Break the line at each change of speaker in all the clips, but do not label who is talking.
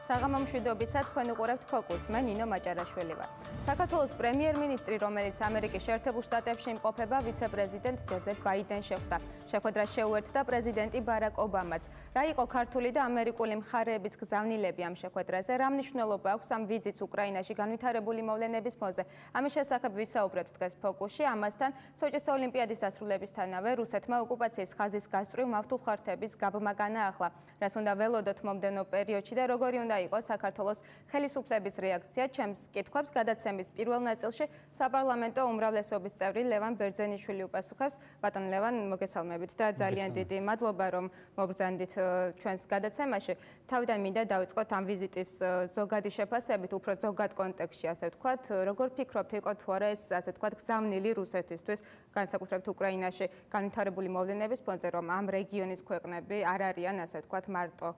საღამო მშვიდობისა, თქვენ უყურებთ ფოკუს. მე ნინო მაჭარაშვილი ვარ. საქართველოს პრემიერ-მინისტრი, რომელიც ამერიკის შეერთებულ შტატებში იმყოფება, ვიცე-პრეზიდენტ ჯოზეფ ბაიდენს შეხვდა. შეხვედრას შეუერთდა პრეზიდენტი ბარაკ ობამაც. რა იყო ქართული და ამერიკული მხარეების გზავნილები ამ შეხვედრაზე? რა მნიშვნელობა აქვს ამ ვიზიტს უკრაინაში განვითარებული მოვლენების ფონზე? ამის შესახებ ვისაუბრებთ დღეს ფოკუსში. ამასთან სოჭის ოლიმპიადის დასრულებისთანავე რუსეთმა ოკუპაციის ხაზის გასწვრივ მავთულ ხარჯების გაბმა განაახლა. რას უნდა ველოდოთ მომდევნო პერიოდში და როგორი უნდა იყოს საქართველოს ხელისუფლების რეაქცია? ჩემს კითხვებს გადაცემის პირველ ნაწილში საპარლამენტო უმრავლესობის წევრი ლევან ბერძენიშვილი უპასუხებს. ბატონ ლევან, მოგესალმებით და ძალიან დიდი მადლობა, რომ მობრძანდით ჩვენს გადაცემაში. თავიდან მინდა დავიწყოთ ამ ვიზიტის ზოგადი შეფასებით, უფრო ზოგად კონტექსტში, ასე ვთქვათ. როგორ ფიქრობთ, იყო თუ არა ეს, ასე ვთქვათ, გზავნილი რუსეთისთვის, განსაკუთრებით უკრაინაში განვითარებული მოვლენების ფონზე, რომ ამ რეგიონის ქვეყნები არ არიან, ასე ვთქვათ, მარტო?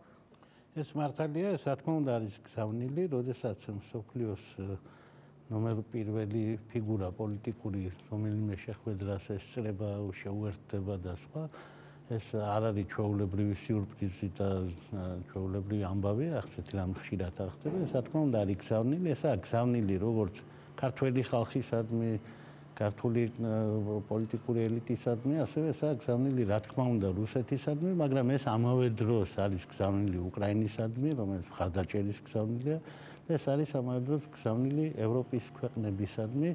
ეს მართალია, რა თქმა უნდა არის გზავნილი, როდესაც მსოფლიოს ნომერ პირველი ფიგურა პოლიტიკური რომელიმე შეხვედრას ესწრება, შეუერთდება და სხვა. ეს არ არის ჩვეულებრივი სიურპრიზი და ჩვეულებრივი ამბავი, ახსეთი რამ ხშირად არ ხდება. ეს რა თქმა უნდა არის გზავნილი, ესაა გზავნილი როგორც ქართველი ხალხისადმი, ქართული პოლიტიკური ელიტისადმი, ასევე ესაა გზავნილი რა თქმა უნდა რუსეთისადმი, მაგრამ ეს ამავე დროს არის გზავნილი უკრაინისადმი, რომელიც მხარდაჭერის გზავნილია და ეს არის ამავე დროს გზავნილი ევროპის ქვეყნებისადმი,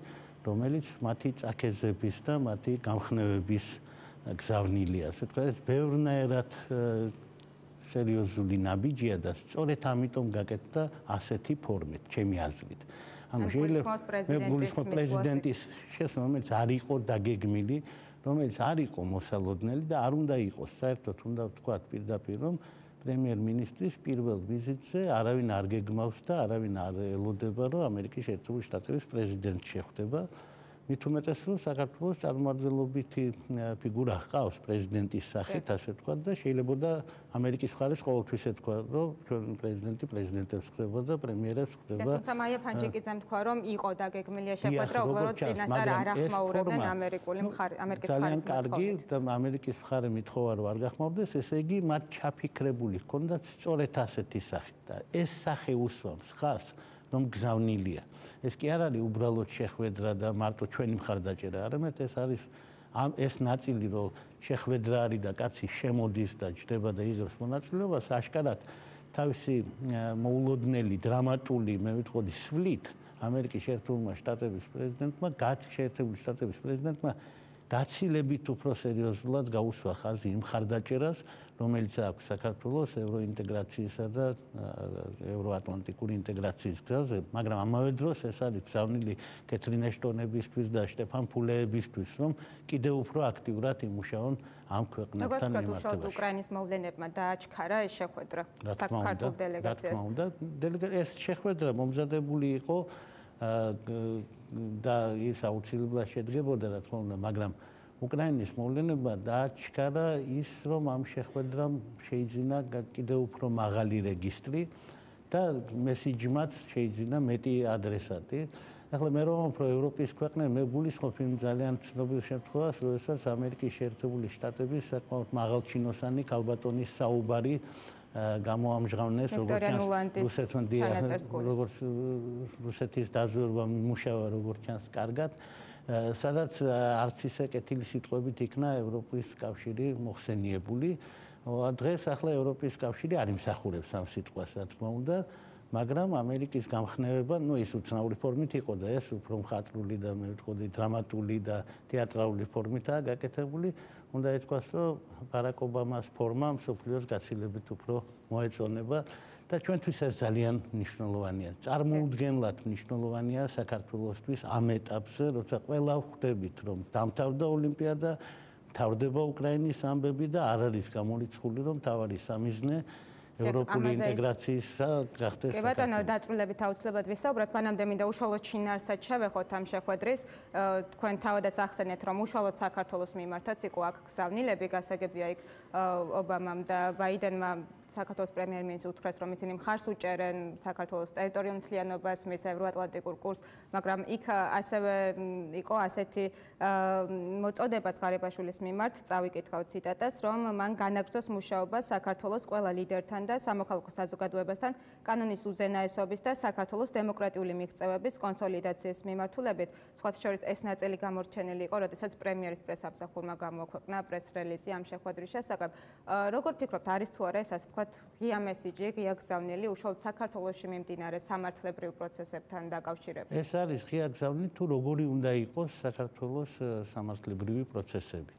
რომელიც მათი წაქეზების და მათი გამხნევების გზავნილია. ასე ვთქვათ, ეს ბევრნაირად სერიოზული ნაბიჯია და სწორედ ამიტომ გაკეთდა ასეთი ფორმით, ჩემი აზრით. ანუ შეიძლება პრეზიდენტის შესაძლოა, რომელიც არ იყო დაგეგმილი, რომელიც არ იყო მოსალოდნელი და არ უნდა იყოს. საერთოდ უნდა ვთქვათ პირდაპირ, რომ პრემიერ-მინისტრის პირველ ვიზიტზე არავინ არ გეგმავს და არავინ არ ელოდება, რომ ამერიკის შეერთებული შტატების პრეზიდენტი შეხვდება. მით უმეტეს, რომ საქართველოს წარმომადგენლობითი ფიგურა ჰყავს პრეზიდენტის სახით, ასე ვთქვათ და შეიძლება ამერიკის მხარეს ყოველთვის ეთქვა, რომ ჩვენ პრეზიდენტებს ხვდება და პრემიერებს ხვდება.
თუმცა მაია ფანჯიკიძემ თქვა, რომ იყო დაგეგმილია შეხვედრა, უბრალოდ წინასწარ არ ახმაურებდნენ ამერიკის მხარის
ძალიან კარგი და ამერიკის მხარე მithova რომ არ გახმაურდეს, ესე იგი მათ ჩაფიქრებული ჰქონდათ სწორედ ასეთი სახით და ეს სახე უსვამს ხას რომ გზავნილია. ეს კი არ არის უბრალოდ შეხვედრა და მარტო ჩვენი მხარდაჭერა, არამედ ეს არის ეს ნაწილი, რომ შეხვედრა არის და კაცი შემოდის და ჯდება და იღებს მონაწილეობას, აშკარად თავისი მოულოდნელი, დრამატული, მე ვიტყოდი, სვლით ამერიკის შეერთებული შტატების პრეზიდენტმა გაცილებით უფრო სერიოზულად გაუსვა ხაზი იმ მხარდაჭერას, რომელიც აქვს საქართველოს ევროინტეგრაციისა და ევროატლანტიკური ინტეგრაციის გზაზე, მაგრამ ამავე დროს ეს არის გზავნილი კეთრინ ეშტონებისთვის და შტეფან ფულეებისთვის, რომ კიდევ უფრო აქტიურად იმუშაონ ამ ქვეყნებთან მიმართებაში.
როგორ ვთქვათ, უკრაინის მოვლენებმა დააჩქარა ეს შეხვედრა საქართველოს დელეგაციას?
ეს შეხვედრა მომზადებული იყო და ის აუცილებლად შედგებოდა, რა თქმა უნდა, მაგრამ უკრაინის მოვლენებმა დააჩქარა ის, რომ ამ შეხვედრამ შეიძინა კიდევ უფრო მაღალი რეგისტრი და მესიჯმაც შეიძინა მეტი ადრესატი. ახლა მე რომ ევროპის ქვეყნები, მე გულისხმობ იმ ძალიან ცნობილ შემთხვევას, როდესაც ამერიკის შეერთებული შტატების საკმაოდ მაღალჩინოსანი ქალბატონის საუბარი გამოამჟღავნეს, როგორც რუსეთის დაზვერვა მუშავა, როგორც ჩანს კარგად, სადაც არც ისე კეთილი სიტყვებით იქნა ევროპის კავშირი მოხსენიებული. დღეს ახლა ევროპის კავშირი არ იმსახურებს ამ სიტყვას, რა თქმა უნდა, მაგრამ ამერიკის გამხნევება, ის უცნაური ფორმით იყო და ეს უფრო მხატვრული და მე ვიტყოდი დრამატული და თეატრალური ფორმითაა გაკეთებული. უნდა ითქვას, რომ ბარაკ ობამას ფორმა მსოფლიოს გაცილებით უფრო მოეწონება და ჩვენთვის ეს ძალიან მნიშვნელოვანია. წარმოუდგენლად მნიშვნელოვანია საქართველოსთვის ამ ეტაპზე, როცა ყველა ხვდებით, რომ დამთავრდა ოლიმპიადა, მთავრდება უკრაინის ამბები და არ არის გამორიცხული, რომ მთავარი სამიზნე ევროპული ინტეგრაციისა გახდეს.
კი ბატონო, დაწვრილებით აუცილებლად ვისაუბროთ, მანამდე მინდა უშუალოდ შინაარსად შევეხოთ ამ შეხვედრის. თქვენ თავადაც ახსენეთ, რომ უშუალოდ საქართველოს მიმართაც იყო აქ გზავნილები, გასაგებია იქ ობამამ და ბაიდენმა საქართველოს პრემიერ-მინისტრს უთხრეს, რომ ისინი მხარს უჭერენ საქართველოს ტერიტორიულ მთლიანობას, მის ევროატლანტიკურ კურსს, მაგრამ იქ ასევე იყო ასეთი მოწოდებაც ღარიბაშვილის მიმართ, წავიკითხავთ ციტატას, რომ მან განაგრძოს მუშაობა საქართველოს ყველა ლიდერთან და სამოქალაქო საზოგადოებასთან კანონის უზენაესობის და საქართველოს დემოკრატიული მიღწევების კონსოლიდაციის მიმართულებით. სხვათა შორის ეს ნაწილი გამორჩენილი იყო, როდესაც პრემიერის პრესამსახურმა გამოაქვეყნა პრეს-რელიზი ამ შეხვედრის შესახებ. როგორ ფიქრობთ, არის თუ არა ეს ასე ვთქვათ ღია მესიჯი, ღია გზავნილი უშუალოდ საქართველოში მიმდინარე სამართლებრივ პროცესებთან დაკავშირებით?
ეს არის ღია გზავნილი თუ როგორი უნდა იყოს საქართველოს სამართლებრივი პროცესები.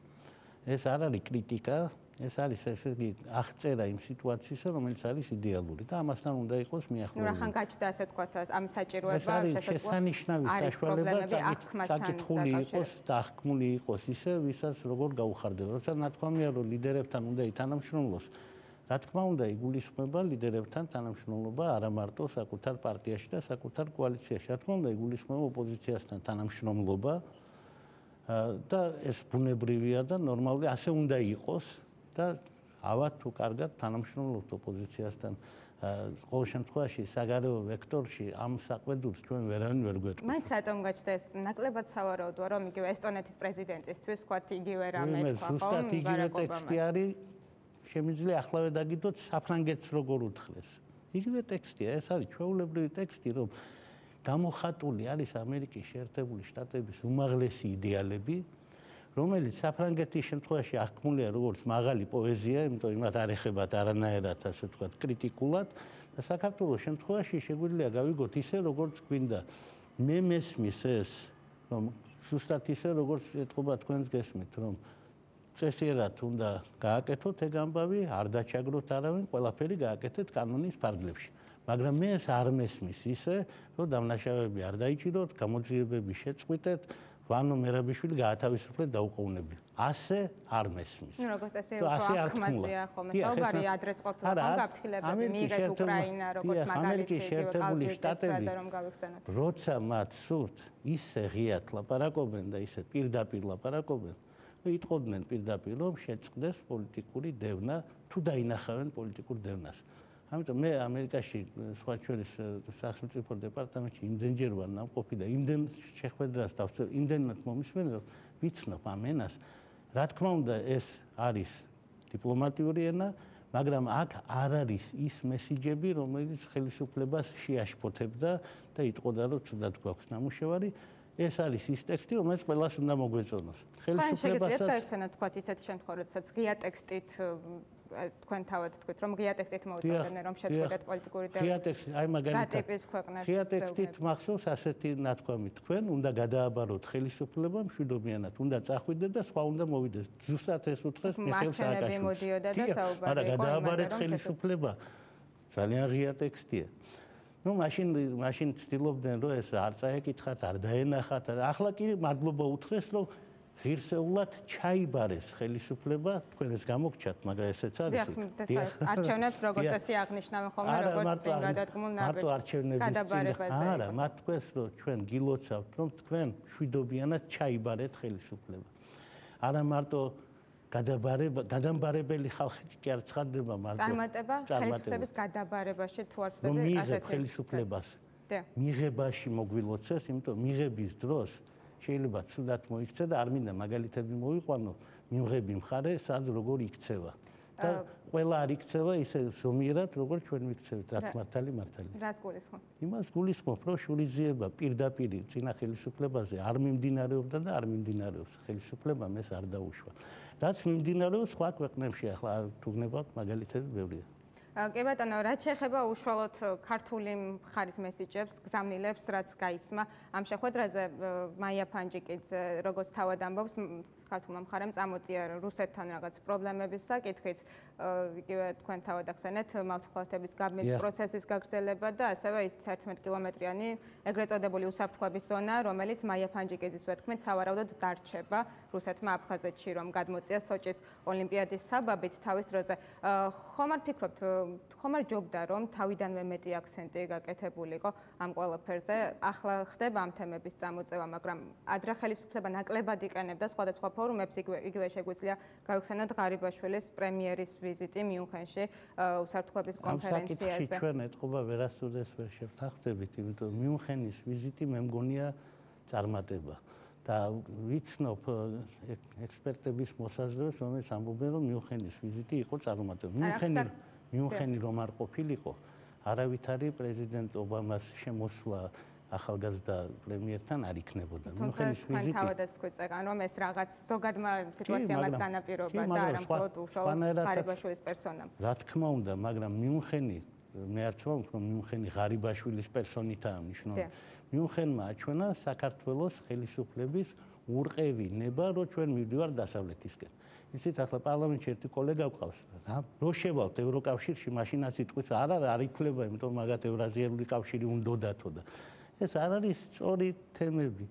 ეს არ არის კრიტიკა, ეს არის ესე იგი აღწერა იმ სიტუაციისა, რომელიც არის იდეალური და ამასთან უნდა იყოს მიახლოებული.
ნუ რახან გაჩნდა ასე ვთქვათ ამ საჭიროება,
შესანიშნავი საშუალება საკითხული იყოს და აღქმული იყოს ისე, ვისაც როგორ გაუხარდება. როცა ნათქვამია, რომ ლიდერებთან უნდა ითანამშრომლოს, რა თქმა უნდა, იგულისხმება ლიდერებთან თანამშრომლობა არა მარტო საკუთარ პარტიაში და საკუთარ კოალიციაში. რა თქმა უნდა, იგულისხმება ოპოზიციასთან თანამშრომლობა და ეს ბუნებრივია და ნორმალური ასე უნდა იყოს და ავად თუ კარგად თანამშრომლობთ ოპოზიციასთან. ყოველ შემთხვევაში საგარეო ვექტორში ამ საყვედურს ჩვენ ვერავინ ვერ გვეტყვის.
მაინც რატომ გაჩნდა ეს ნაკლებად სავარაუდოა, რომ იგივე ესტონეთის პრეზიდენტისთვის ვთქვათ იგივე რამე თქვა, ხო?
ზუსტად იგივე ტექსტი არის. შემიძლია ახლავე დაგიდოთ საფრანგეთს როგორ უთხრეს. იგივე ტექსტია, ეს არის ჩვეულებრივი ტექსტი, რომ გამოხატული არის ამერიკის შეერთებული შტატების უმაღლესი იდეალები, რომელიც საფრანგეთის შემთხვევაში აღქმულია როგორც მაღალი პოეზია, იმიტომ იმათ არ ეხებათ არანაირად ასე ვთქვათ კრიტიკულად და საქართველოს შემთხვევაში შეგვიძლია გავიგოთ ისე როგორც გვინდა. მე მესმის ეს, რომ ზუსტად ისე როგორც ეთყობა თქვენს გესმით, რომ წესიერად უნდა გააკეთოთ ეგ ამბავი, არ დაჩაგროთ არავინ, ყველაფერი გააკეთეთ კანონის ფარგლებში. მაგრამ მე ეს არ მესმის ისე, რომ დამნაშავეები არ დაიჭიროთ, გამოძიებები შეწყვიტეთ, ვანო მერაბიშვილი გაათავისუფლეთ დაუყოვნებლივ. ასე არ მესმის.
ნუ როგორც ესე აქმაზეა ხოლმე საუბარი, ადრეც ყოფილა ხო გაფრთხილებები მიიღეთ უკრაინა, როგორც მაგალითი შტატები, რომ გავიხსენოთ.
როცა მათ სურთ ისე ღიად ლაპარაკობენ და ისე პირდაპირ ლაპარაკობენ, იტყოდნენ პირდაპირ, რომ შეწყდეს პოლიტიკური დევნა, თუ დაინახავენ პოლიტიკურ დევნას. ამიტომ მე ამერიკაში სხვა ჩვენის სახელმწიფო დეპარტამენტში იმდენჯერ ვარ ნამყოფი და იმდენ შეხვედრას დავწერ, იმდენად მომისმენ, რომ ვიცნობ ამ ენას. რა თქმა უნდა, ეს არის დიპლომატიური ენა, მაგრამ აქ არ არის ის მესიჯები, რომელიც ხელისუფლებას შეაშფოთებდა და იტყოდა, რომ ცუდად გვაქვს ნამუშევარი. ეს არის ის ტექსტი, რომელიც ყველას უნდა მოგვეწონოს.
ხელისუფლებასაც გაიხსენოთ თქვათ ისეთ შემთხვევაში, როდესაც ღია ტექსტით თქვენ თავად თქვით, რომ ღია ტექსტით მოუწოდებდნენ, რომ შეწყვეტეთ პოლიტიკური დევნა.
ღია ტექსტი, აი მაგალითად.
რა ტიპის ქვეყნებს?
ღია ტექსტით მახსოვს ასეთი ნათქვამი, თქვენ უნდა გადააბაროთ ხელისუფლება მშვიდობიანად, უნდა წახვიდეთ და სხვა უნდა მოვიდეს. ზუსტად ეს უთხრეს მიხეილ სააკაშვილს.
მარჩენები მოდიოდა და საუბარი
არა, გადააბარეთ ხელისუფლება. ძალიან ღია ტექსტია. ну მაშინ ცდილობდნენ რომ ეს არ წაეკითხათ, არ დაენახათ. ახლა კი მადლობა უთხრეს, რომ ღირსეულად ჩაიბარეს ხელისუფლება, თქვენ ეს გამოგჩათ, მაგრამ ესეც არის.
დიახ, არჩევნებს როგორც წესი აღნიშნავენ ხოლმე, როგორც წინ გადადგმულ ნაბეჭდს. გადაბარებაზე.
არა, მათ თქვენს რომ ჩვენ გილოცავთ, რომ თქვენ მშვიდობიანად ჩაიბარეთ ხელისუფლება. არა მარტო გადამბარებელი ხალხი კი არ ცხადდება მარტო.
წარმატება ხელისუფლების გადაბარებაში თუ არ ვწდები
ასეთი ხელისუფლებას. მიღებაში მოგვილოცეს, იმიტომ მიღების დროს შეიძლება ცუდად მოიქცე და არ მინდა მაგალითები მოვიყვანო, მიმღები მხარე სად როგორ იქცევა. და ყველა არ იქცევა ისე ზომიერად, როგორც ჩვენ ვიქცევით, რაც მართალი.
რას გულისხმობ?
იმას გულისხმობ, რომ შურიზიება პირდაპირ წინა ხელისუფლებაზე არ მიმდინარეობდა და არ მიმდინარეობს. ხელისუფლებამ ეს არ დაუშვა. რაც მიმდინარეობს სხვა ქვეყნებში, ახლა თუ გნებავთ მაგალითები ბევრია.
კი ბატონო, რაც შეეხება უშუალოდ ქართული მხარის მესიჯებს, გზავნილებს, რაც გაისმა ამ შეხვედრაზე, მაია ფანჯიკიძე, როგორც თავად ამბობს, ქართულმა მხარემ წამოწია რუსეთთან რაღაც პრობლემების საკითხიც, იგივე თქვენ თავად ახსენეთ, მავთუხლავთების გაბმის პროცესის გაგრძელება და ასევე ის 11 კილომეტრიანი ეგრეთ წოდებული უსაფრთხოების ზონა, რომელიც მაია ფანჯიკიძის ვეთქმით სავარაუდოდ დარჩება რუსეთმა აფხაზეთში, რომ გადმოწია სოჭის ოლიმპიადის საბაბით თავის დროზე. ხომ არ ფიქრობთ ხომ არ ჯობდა რომ თავიდანვე მეტი აქცენტი გაკეთებულიყო ამ ყველაფერზე. ახლა ხდება ამ თემების წამოწევა, მაგრამ ადრე ხელისუფლება ნაკლებად იყენებდა სხვადასხვა ფორუმებს, იგივე შეგვიძლია გავიხსენოთ ღარიბაშვილის პრემიერის ვიზიტი მიუნხენში უსაფრთხოების კონფერენციაზე.
ამ საკითხში ჩვენ ეთყობა ვერასოდეს ვერ შევთანხმდებით, იმიტომ რომ მიუნხენის ვიზიტი მე მგონია წარმატება. და ვიცნობ ექსპერტების მოსაზრებას, რომელიც ამბობენ, რომ მიუნხენის ვიზიტი იყო წარმატებული. მიუნხენი რომ არ ყოფილიყო, არავითარი პრეზიდენტ ობამას შემოსვლა ახალგაზრდა პრემიერთან არ იქნებოდა.
მიუნხენის ვიზიტი თავადაც თქვით წეგან, რომ ეს რაღაც ზოგადმა სიტუაციამაც განაპირობა და არა მხოლოდ უშუალოდ ღარიბაშვილის პერსონამ.
რა თქმა უნდა, მაგრამ მიუნხენი მე არ ვთქვამთ, რომ მიუნხენი ღარიბაშვილის პერსონითაა მნიშვნელოვანი. მიუნხენმა აჩვენა საქართველოს ხელისუფლების ურყევი ნება, რომ ჩვენ მივდივართ დასავლეთისკენ. იცით, ახლა პარლამენტში ერთი კოლეგა გვყავს. რო შევალთ ევროკავშირში, მაშინაც იტყვით, არ იქნება, იმიტომ მაგათ ევრაზიული კავშირი უნდოდათო და ეს არ არის სწორი თემები.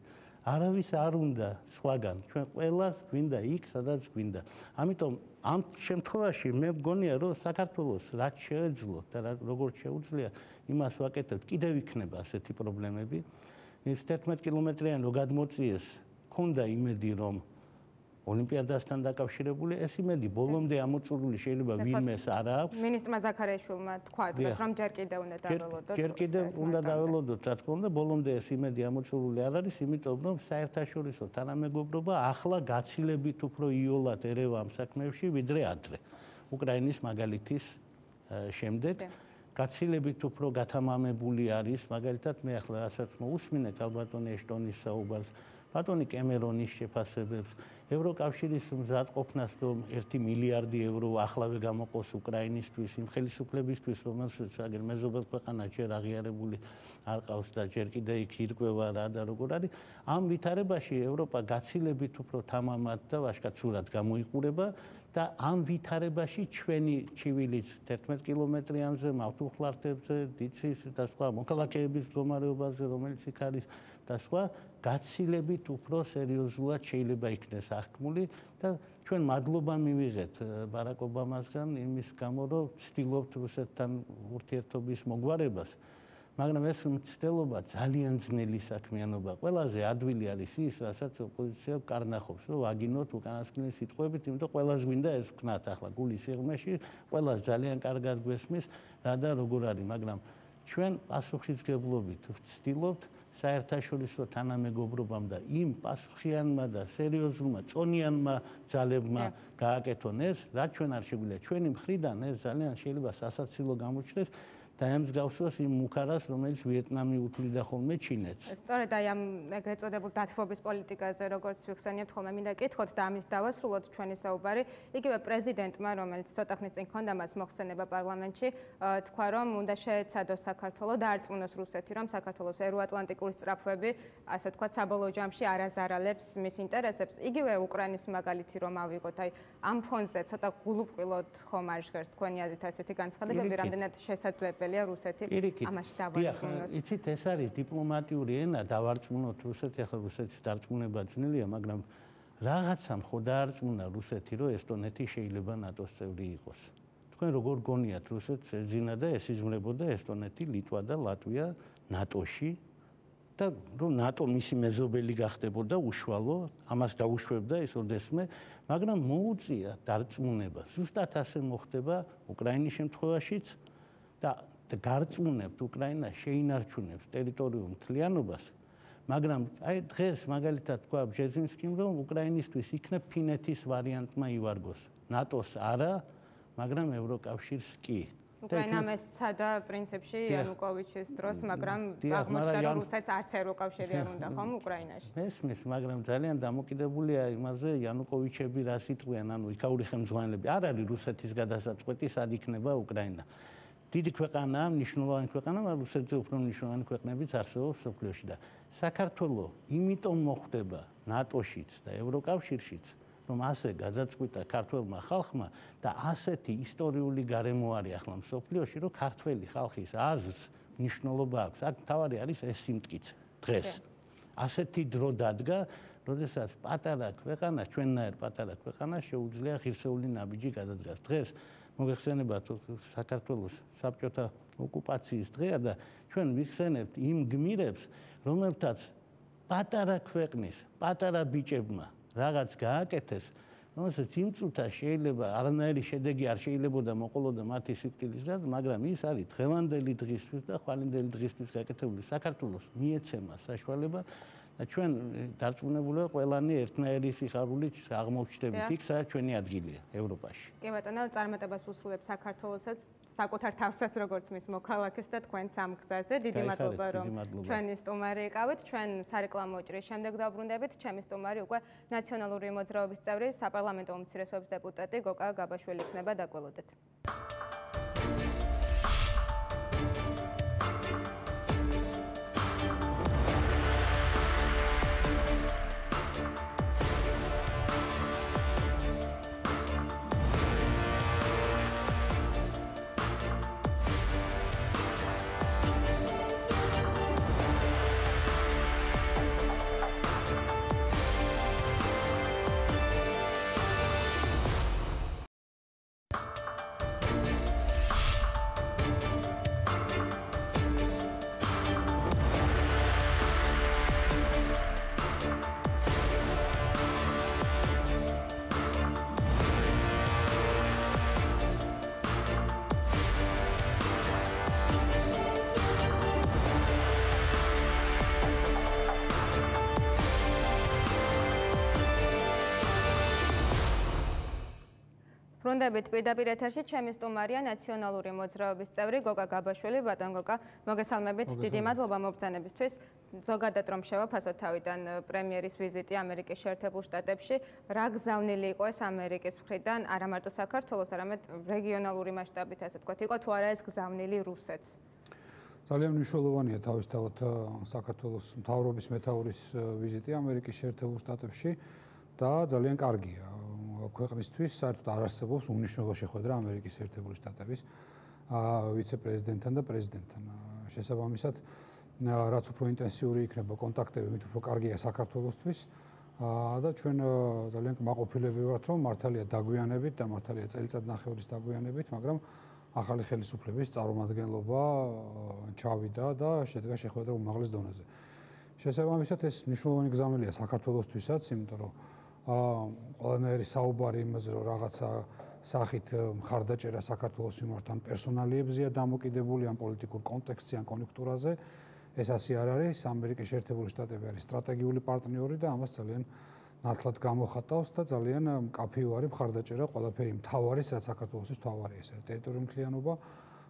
არავის არ უნდა სხვაგან. ჩვენ ყველას გვინდა იქ, სადაც გვინდა. ამიტომ ამ შემთხვევაში მე მგონია, რომ საქართველოს რაც შეეძლო და როგორც შეუძლია, იმას ვაკეთებთ. კიდევ იქნება ასეთი პრობლემები. ის 11 კილომეტრიან რო გადმოწიეს, ქონდა იმედი, რომ ოლიმპიადასთან დაკავშირებული ეს იმედი ბოლომდე ამოწურული შეიძლება ვინმეს არ აქვს.
მინისტრმა ზაქარიაშვილმა თქვა დღეს, რომ ჯერ კიდევ უნდა დაველოდოთ.
ჯერ კიდევ უნდა დაველოდოთ, რა თქმა უნდა, ბოლომდე ეს იმედი ამოწურული არ არის, იმიტომ რომ საერთაშორისო თანამეგობრობა ახლა გაცილებით უფრო იოლად ერევა ამ საქმეებში, ვიდრე ადრე. უკრაინის მაგალითის შემდეგ გაცილებით უფრო გათამამებული არის, მაგალითად მე ახლა რასაც მოусმინეთ ალბათონი ეშტონის საუბარს, ბატონი კემერონის შეფასებებს, ევროკავშირის მზადყოფნას, რომ 1 მილიარდი ევრო ახლავე გამოყოს უკრაინისთვის, იმ ხელისუფლებისთვის, რომელსაც აგერ მეზობელ ქვეყანად ჯერ აღიარებული არ ყავს და ჯერ კიდე იქ ირკვევა რა და როგორ არის, ამ ვითარებაში ევროპა გაცილებით უფრო თამამად და ვაშკაცურად გამოიყურება და ამ ვითარებაში ჩვენი ჩივილიც 11 კილომეტრიანზე, მავთულხლართებზე, დიცის და სხვა მოქალაქეების მდგომარეობაზე, რომელიც იქ არის და სხვა გაცილებით უფრო სერიოზულად შეიძლება იქნეს აღქმული და ჩვენ მადლობა მივიღეთ ბარაკ ობამასგან იმის გამო, რომ ცდილობთ რუსეთთან ურთიერთობის მოგვარებას. მაგრამ ეს მცდელობა ძალიან ძნელი საქმიანობა. ყველაზე ადვილი არის ის, რასაც ოპოზიცია კარნახობს, რომ ვაგინოთ უკანასკნელი სიტყვებით, იმიტომ ყველას გვინდა ეს ვქნათ ახლა გულის სიღრმეში, ყველას ძალიან კარგად გვესმის რა და როგორ არის, მაგრამ ჩვენ პასუხისგებლობით ვცდილობთ საერთაშორისო თანამეგობრობამ და იმ პასუხიანმა და სერიოზულმა წონიანმა ძალებმა გააკეთონ ეს, რაც ჩვენ არ შეგვიძლია. ჩვენი მხრიდან ეს ძალიან შეიძლება სასაცილო გამოჩნდეს და ემსგავსოს იმ მუქარას, რომელიც ვიეტნამი უთვლიდა ხოლმე ჩინეთს.
სწორედ აი ამ ეგრეთ წოდებულ დათბობის პოლიტიკაზე, როგორც ვიხსენიებთ ხოლმე, მინდა კითხოთ და ამით დავასრულოთ ჩვენი საუბარი. იგივე პრეზიდენტმა, რომელიც ცოტა ხნის წინ ჰქონდა მას მოხსენება პარლამენტში, თქვა, რომ უნდა შეეცადოს საქართველო და არწმუნოს რუსეთი, რომ საქართველოს ევროატლანტიკური სწრაფვები, ასე ვთქვათ, საბოლოო ჯამში არ აზარალებს მის ინტერესებს. იგივე უკრაინის მაგალითი რომ ავიღოთ, აი ამ ფონზე ცოტა გულუბრყვილოდ ხომ არ ჟღერს თქვენი აზრით ასეთი განცხადებები, რამდენად შესაძლებელია რუსეთი ამაში დავარწმუნოთ.
იცით, ეს არის დიპლომატიური ენა, დავარწმუნოთ რუსეთი, ახლა რუსეთის დარწმუნება ძნელია, მაგრამ რაღაცამ ხო დაარწმუნა რუსეთი, რომ ესტონეთი შეიძლება ნატოს წევრი იყოს. თქვენ როგორ გონიათ, რუსეთს ეძინა და ესიზმრებოდა ესტონეთი, ლიტვა და ლატვია ნატოში და რომ ნატო მისი მეზობელი გახდებოდა უშუალო, ამას დაუშვებდა ეს ოდესმე, მაგრამ მოუწია დარწმუნება. ზუსტად ასე მოხდება უკრაინის შემთხვევაშიც და გარწმუნებთ უკრაინა შეინარჩუნებს ტერიტორიულ მთლიანობას, მაგრამ აი დღეს მაგალითად თქვა ბჟეზინსკიმ, რომ უკრაინისთვის იქნებ ფინეთის ვარიანტმა ივარგოს. ნატოს არა, მაგრამ ევროკავშირს კი.
უკრაინამ ეს სცადა პრინციპში იანუკოვიჩის დროს, მაგრამ აღმოჩნდა, რომ რუსეთს არც ევროკავშირი არ უნდა ხომ უკრაინაში.
მესმის, მაგრამ ძალიან დამოკიდებულია იმაზე, იანუკოვიჩები რას იტყვიან, ანუ იქაური ხელმძღვანელები. არ არის რუსეთის გადასაწყვეტი, სად იქნება უკრაინა. დიდი ქვეყანაა, მნიშვნელოვანი ქვეყანა, მაგრამ რუსეთზე უფრო მნიშვნელოვანი ქვეყნებიც არსებობს მსოფლიოში და საქართველო იმიტომ მოხვდება ნატოშიც და ევროკავშირშიც, რომ ასე გადაწყვიტა ქართველმა ხალხმა და ასეთი ისტორიული გარემო არის ახლა მსოფლიოში, რომ ქართველი ხალხის აზრს მნიშვნელობა აქვს. აქ თავარი არის ეს სიმტკიცე დღეს. ასეთი დრო დადგა, როდესაც პატარა ქვეყანა, ჩვენნაირ პატარა ქვეყანას შეუძლია ღირსეული ნაბიჯი გადადგას. დღეს მოგეხსენებათ საქართველოს საბჭოთა ოკუპაციის დღეა და ჩვენ ვიხსენებთ იმ გმირებს, რომელთაც პატარა ქვეყნის, პატარა ბიჭებმა რაღაც გააკეთეს, რომელსაც იმ წუთას შეიძლება არანაირი შედეგი არ შეიძლებოდა მოყოლოდა მათი სიკვდილისგან, მაგრამ ის არის დღევანდელი დღისთვის და ხვალინდელი დღისთვის გაკეთებული საქართველოს მიეცემა საშუალება და ჩვენ დარწმუნებული ვართ ყველანი ერთნაირი სიხარულით აღმოვჩნდებით იქ, სადაც ჩვენი ადგილია ევროპაში.
კი ბატონო, წარმატებას ვუსრულებთ საქართველოსაც, საკუთარ თავსაც როგორც მის მოქალაქეს და თქვენს ამ გზაზე. დიდი მადლობა რომ ჩვენი სტუმარი იყავით. ჩვენ სარეკლამო ჭრის შემდეგ დავბრუნდებით. ჩემი სტუმარი უკვე ნაციონალური მოძრაობის წევრი, საპარლამენტო უმცირესობის დეპუტატი გოკა გაბაშვილი იქნება, დაგველოდეთ. ბრუნდებით პირდაპირ ეთერში, ჩემი სტუმარია ნაციონალური მოძრაობის წევრი გოკა გაბაშვილი. ბატონ გოკა, მოგესალმებით, დიდი მადლობა მობრძანებისთვის. ზოგადად რომ შევაფასოთ თავიდან პრემიერის ვიზიტი ამერიკის შეერთებულ შტატებში, რა გზავნილი იყო ეს ამერიკის მხრიდან, არა მარტო საქართველოს, არამედ რეგიონალური მასშტაბით, ასე ვთქვათ, იყო თუ არა ეს გზავნილი რუსეთს?
ძალიან მნიშვნელოვანია თავისთავად საქართველოს მთავრობის მეთაურის ვიზიტი ამერიკის შეერთებულ შტატებში და ძალიან კარგია. ქვეყნისთვის საერთოდ არ არსებობს უნიშნელო შეხვედრა ამერიკის შეერთებული შტატების ვიცე-პრეზიდენტთან და პრეზიდენტთან. შესაბამისად, რაც უფრო ინტენსიური იქნება კონტაქტები, მით უფრო კარგია საქართველოსთვის და ჩვენ ძალიან კმაყოფილები ვართ, რომ მართალია დაგვიანებით და მართალია წელიწადნახევრის დაგვიანებით, მაგრამ ახალი ხელისუფლების წარმომადგენლობა ჩავიდა და შედგა შეხვედრა უმაღლეს დონეზე. შესაბამისად, ეს მნიშვნელოვანი გზავნილია საქართველოსთვისაც, იმიტომ რომ ყველანაირი საუბარი იმაზე, რომ რაღაცა სახით მხარდაჭერა საქართველოს მიმართ ან პერსონალიებზეა დამოკიდებული, ან პოლიტიკურ კონტექსტზე, ან კონjunქტურაზე, ეს ასე არ არის. ამერიკის შეერთებული შტატები არის სტრატეგიული პარტნიორი და ამას ძალიან ნათლად გამოხატავს და ძალიან მკაფიო არის მხარდაჭერა ყველაფერი მთავარის, რაც საქართველოსთვის მთავარია, ეს ტერიტორიული მთლიანობა,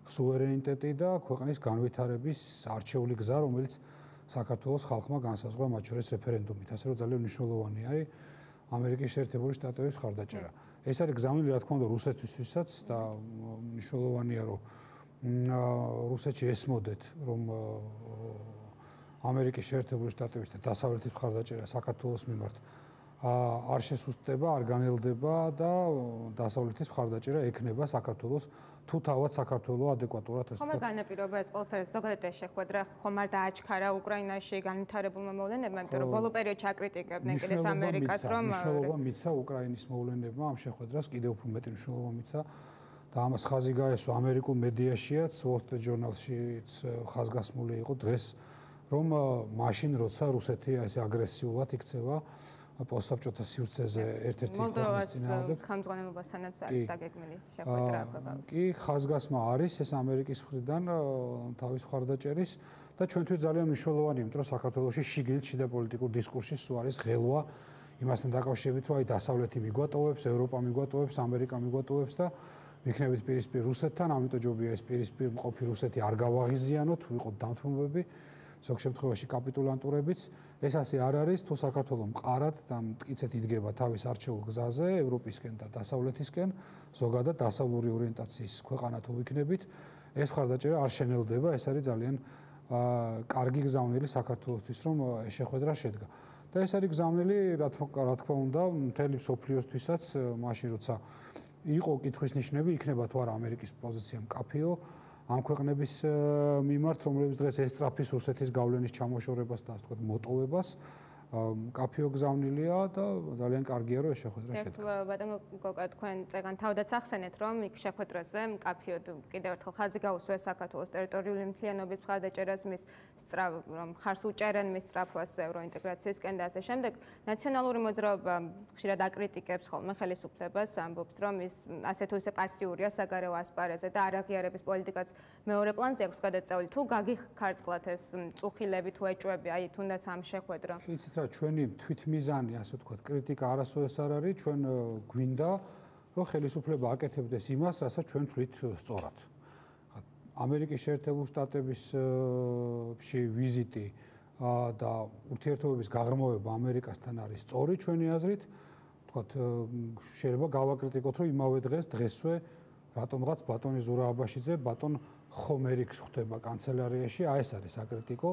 სუვერენიტეტი და ქვეყნის განვითარების არჩეული გზა, რომელიც საქართველოს ხალხმა განსაზღვრა მათ შორის რეფერენდუმით. ასე რომ ძალიან მნიშვნელოვანი არის ამერიკის შეერთებული შტატების მხარდაჭერა. ეს არის გზავნილი, რა თქმა უნდა, რუსეთთვისაც და მნიშვნელოვანია, რომ რუსეთში ესმოდეთ, რომ ამერიკის შეერთებული შტატების და დასავლეთის მხარდაჭერა საქართველოს მიმართ არ შესუსტდება, არ განელდება და დასავლეთის მხარდაჭერა ექნება საქართველოს თუ თავად საქართველოს ადეკვატურად ეს.
ხომ არ განაპირობა ეს ყველაფერი ზოგადად ეს შეხვედრა ხომ არ დააჩქარა უკრაინაში განვითარებულმა მოვლენებმა, იმიტომ რომ ბოლო პერიოდში აკრიტიკებდნენ კიდეც ამერიკას, რომ
მნიშვნელობა მიცა უკრაინის მოვლენებმა ამ შეხვედრას კიდევ უფრო მეტი მნიშვნელობა მიცა და ამას ხაზი გაესვა ამერიკულ მედიაშიაც, Wall Street Journal-შიც ხაზგასმული იყო დღეს, რომ მაშინ როცა რუსეთი ესე აგრესიულად იქცევა პოსტსაბჭოთა სივრცეზე ერთ-ერთი ქვეყნის წინააღმდეგ
ხელმძღვანელობასთანაც არის დაგეგმილი შეხვედრა აქ.
კი, ხაზგასმა არის ეს ამერიკის მხრიდან თავის მხარდაჭერის და ჩვენთვის ძალიან მნიშვნელოვანია, იმიტომ რომ საქართველოში შიგნით შიდა პოლიტიკურ დისკურსში სულ არის ღელვა იმასთან დაკავშირებით, რომ აი დასავლეთი მიგვატოვებს, ევროპა მიგვატოვებს, ამერიკა მიგვატოვებს და ვიქნებით პირისპირ რუსეთთან, ამიტომ ჯობია ეს პირისპირ მყოფი რუსეთი არ გავაღიზიანოთ, ვიყოთ დამთმობები. ზოგ შემთხვევაში კაპიტულანტურებიც ეს ასე არ არის, თუ საქართველოს მყარად და მტკიცედ იდგება თავის არჩეულ გზაზე ევროპისკენ და დასავლეთისკენ, ზოგადად დასავლური ორიენტაციის ქვეყანა თუ ვიქნებით, ეს მხარდაჭერა არ შენელდება, ეს არის ძალიან კარგი გზავნილი საქართველოსთვის, რომ ეს შეხვედრა შედგა. და ეს არის გზავნილი, რა თქმა უნდა, მთელი მსოფლიოსთვისაც, მაშინ როცა იყო კითხვის ნიშნები, იქნება თუ არა ამერიკის პოზიცია მკაფიო ამ ქვეყნების მიმართ, რომლებიც დღეს ესწრაფის რუსეთის გავლენის ჩამოშორებას და ასე ვთქვათ, მოტოვებას კაფეო გზავნილია და ძალიან კარგია რომ ეს შეხვედრა შედგა.
ბატონო გოგა თქვენ წეგან თავდაც ახსენეთ რომ იქ შეხვედრაზე კაფეო კიდევ ერთხელ ხაზი გაუსვეს საქართველოს ტერიტორიული მთლიანობის მხარდაჭერას მის რომ ხარს უჭერენ მის სწრაფვას ევროინტეგრაციისკენ და ასე შემდეგ. ნაციონალური მოძრაობა ხშირად აკრიტიკებს ხოლმე ხელისუფლებას, ამბობს რომ ის ასე თუ ისე პასიურია საგარეო ასპარეზზე და არაღიარების პოლიტიკაც მეორე პლანზე აქვს გადაწეული. თუ გაგიხარწყლათ ეს წუხილები თუ ეჭვები, აი თუნდაც ამ შეხვედრა.
იცით რა, ჩვენი თვითმიზანი, ასე ვთქვათ, კრიტიკა არასოდეს არ არის, ჩვენ გვინდა რომ ხელისუფლება აკეთებდეს იმას, რასაც ჩვენ თვლით სწორად. ამერიკის შეერთებული შტატებში ვიზიტი და ურთიერთობების გაღრმავება ამერიკასთან არის სწორი ჩვენი აზრით. ვთქვათ, შეიძლება გავაკრიტიკოთ, რომ იმავე დღესვე რატომღაც ბატონი ზურაბ აბაშიძე ბატონ ხომერიქს ხვდება კანცელარიაში, ეს არის საკრიტიკო.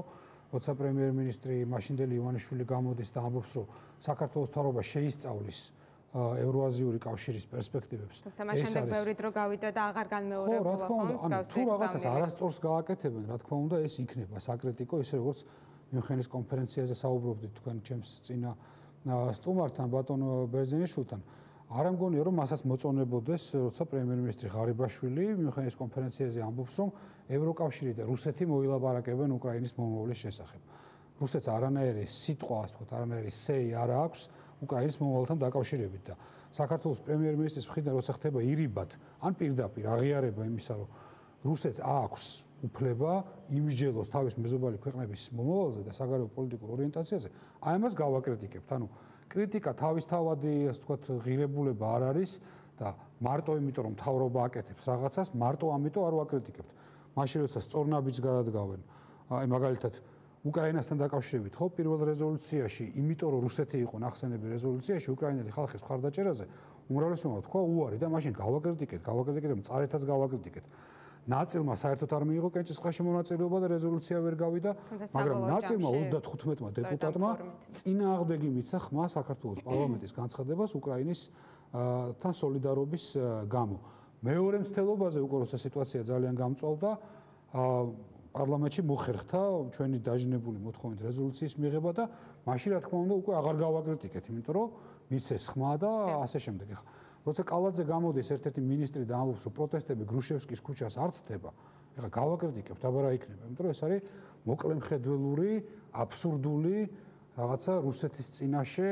როცა პრემიერ-მინისტრი მაშინდელი ივანიშვილი გამოდის და ამბობს, რომ საქართველოს მთავრობა შეისწავლის ევროაზიური კავშირის პერსპექტივებს.
თუმცა მაშინ ბევრი დრო გავიდა და აღარ განმეორებულა ხომ?
თუ რაღაცას არასწორს გააკეთებენ, რა თქმა უნდა, ეს იქნება საკრიტიკო, ისე როგორც მიუნხენის კონფერენციაზე საუბრობდით თქვენ ჩემს წინა სტუმართან ბატონ ბერძენიშვილთან. არ ამგონია რომ მასაც მოწონებოდეს, როცა პრემიერ-მინისტრი ღარიბაშვილი მიუნხენის კონფერენციაზე ამბობს, რომ ევროკავშირი და რუსეთი მოილაპარაკებენ უკრაინის მომავლის შესახებ. რუსეთს არანაირი სიტყვა, ასე ვთქვათ, არანაირი say არ აქვს უკრაინის მომავალთან დაკავშირებით და საქართველოს პრემიერ-მინისტრის მხრიდან როცა ხდება ირიბად, ან პირდაპირ აღიარება იმისა, რომ რუსეთს აქვს უფლება იმსჯელოს თავის მეზობელი ქვეყნების მომავალზე და საგარეო პოლიტიკურ ორიენტაციაზე, აი ამას გავაკრიტიკებთ. ანუ კრიტიკა თავისთავადი, ასე ვთქვათ, ღირებულება არ არის და მარტო იმიტომ რომ მთავრობა აკეთებს რაღაცას, მარტო ამიტომ არ ვაკრიტიკებთ. მაშინ როცა სწორნაბიჯს გადადგავენ, აი მაგალითად უკრაინასთან დაკავშირებით, ხო, პირველ რეზოლუციაში, იმიტომ რომ რუსეთი იყო ნახსენები რეზოლუციაში უკრაინელი ხალხის მხარდაჭერაზე, უმრავლესობა თქვა უარი და მაშინ გავაკრიტიკეთ, რომ წარეთაც გავაკრიტიკეთ. ნაწილმა საერთოდ არ მიიღო კენჭისყრაში მონაწილეობა და რეზოლუცია ვერ გავიდა, მაგრამ ნაწილმა 35-მა დეპუტატმა წინააღმდეგი მიცა ხმა საქართველოს პარლამენტის განცხადებას უკრაინისთან სოლიდარობის გამო. მეორე მცდელობაზე უკვე როცა სიტუაცია ძალიან გამწვავდა, პარლამენტში მოხერხდა ჩვენი დაჟინებული მოთხოვნით რეზოლუციის მიღება და მაშინ რა თქმა უნდა უკვე აღარ გავაკრიტიკეთ, იმიტომ რომ მიცეს ხმა და ასე შემდეგ. როცა კალაძე გამოდის ერთ-ერთი მინისტრი და ამბობს, რომ პროტესტები გრუშევსკის ქუჩას არ ცდება, ეხლა გავაკრიტიკებთ, აბა რა იქნება, იმიტომ რომ ეს არის მოკლემხედველური, აბსურდული რაღაცა რუსეთის წინაშე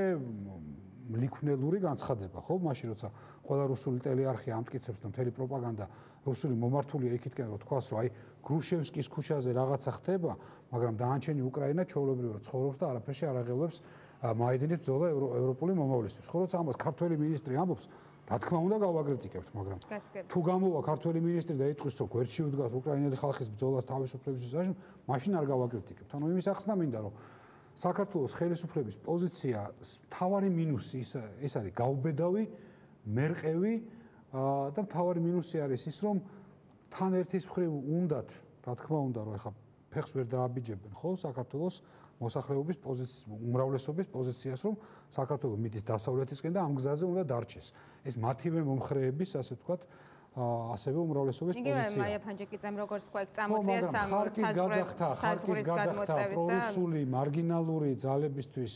ლიქვნელური განცხადება, ხო? მაშინ როცა ყველა რუსული ტელეარხი ამტკიცებს და მთელი პროპაგანდა რუსული მომართულია იქითკენ, რომ თქვას, რომ აი გრუშევსკის ქუჩაზე რაღაცა ხდება, მაგრამ დაანჩენი უკრაინა ჩვეულებრივად ცხოვრობს და არაფერში არ აღელვებს მაიდინის ბრძოლა ევროპული მომავლისთვის. ხო, როცა ამას ქართველი მინისტრი ამბობს, რა თქმა უნდა გავაკრიტიკებთ, მაგრამ თუ გამოვა ქართველი მინისტრი და იტყვის, რომ გვერდში უდგას უკრაინელი ხალხის ბრძოლას თავისუფლებისთვის, მაშინ არ გავაკრიტიკებთ. ანუ იმის ახსნა მინდა, რომ საქართველოს ხელისუფლების პოზიცია მთავარი მინუსი ეს არის გაუბედავი, მერყევი და მთავარი მინუსი არის ის, რომ თან ერთის მხრივ უნდათ, რა თქმა უნდა, რომ ეხა ფეხს ვერ დააბიჯებენ, ხო, საქართველოს მოსახლეობის პოზიციას, უმრავლესობის პოზიციას, რომ საქართველო მიდის დასავლეთისკენ და ამ გზაზე უნდა დარჩეს. ეს მათივე მომხრეების, ასე ვთქვათ, ასევე უმრავლესობის პოზიცია.
იგივე მაია ფანჯიკიძემ როგორც თქვა, ეგ წამოწია
ხალხის გადახდა პრორუსული, მარგინალური ძალებისთვის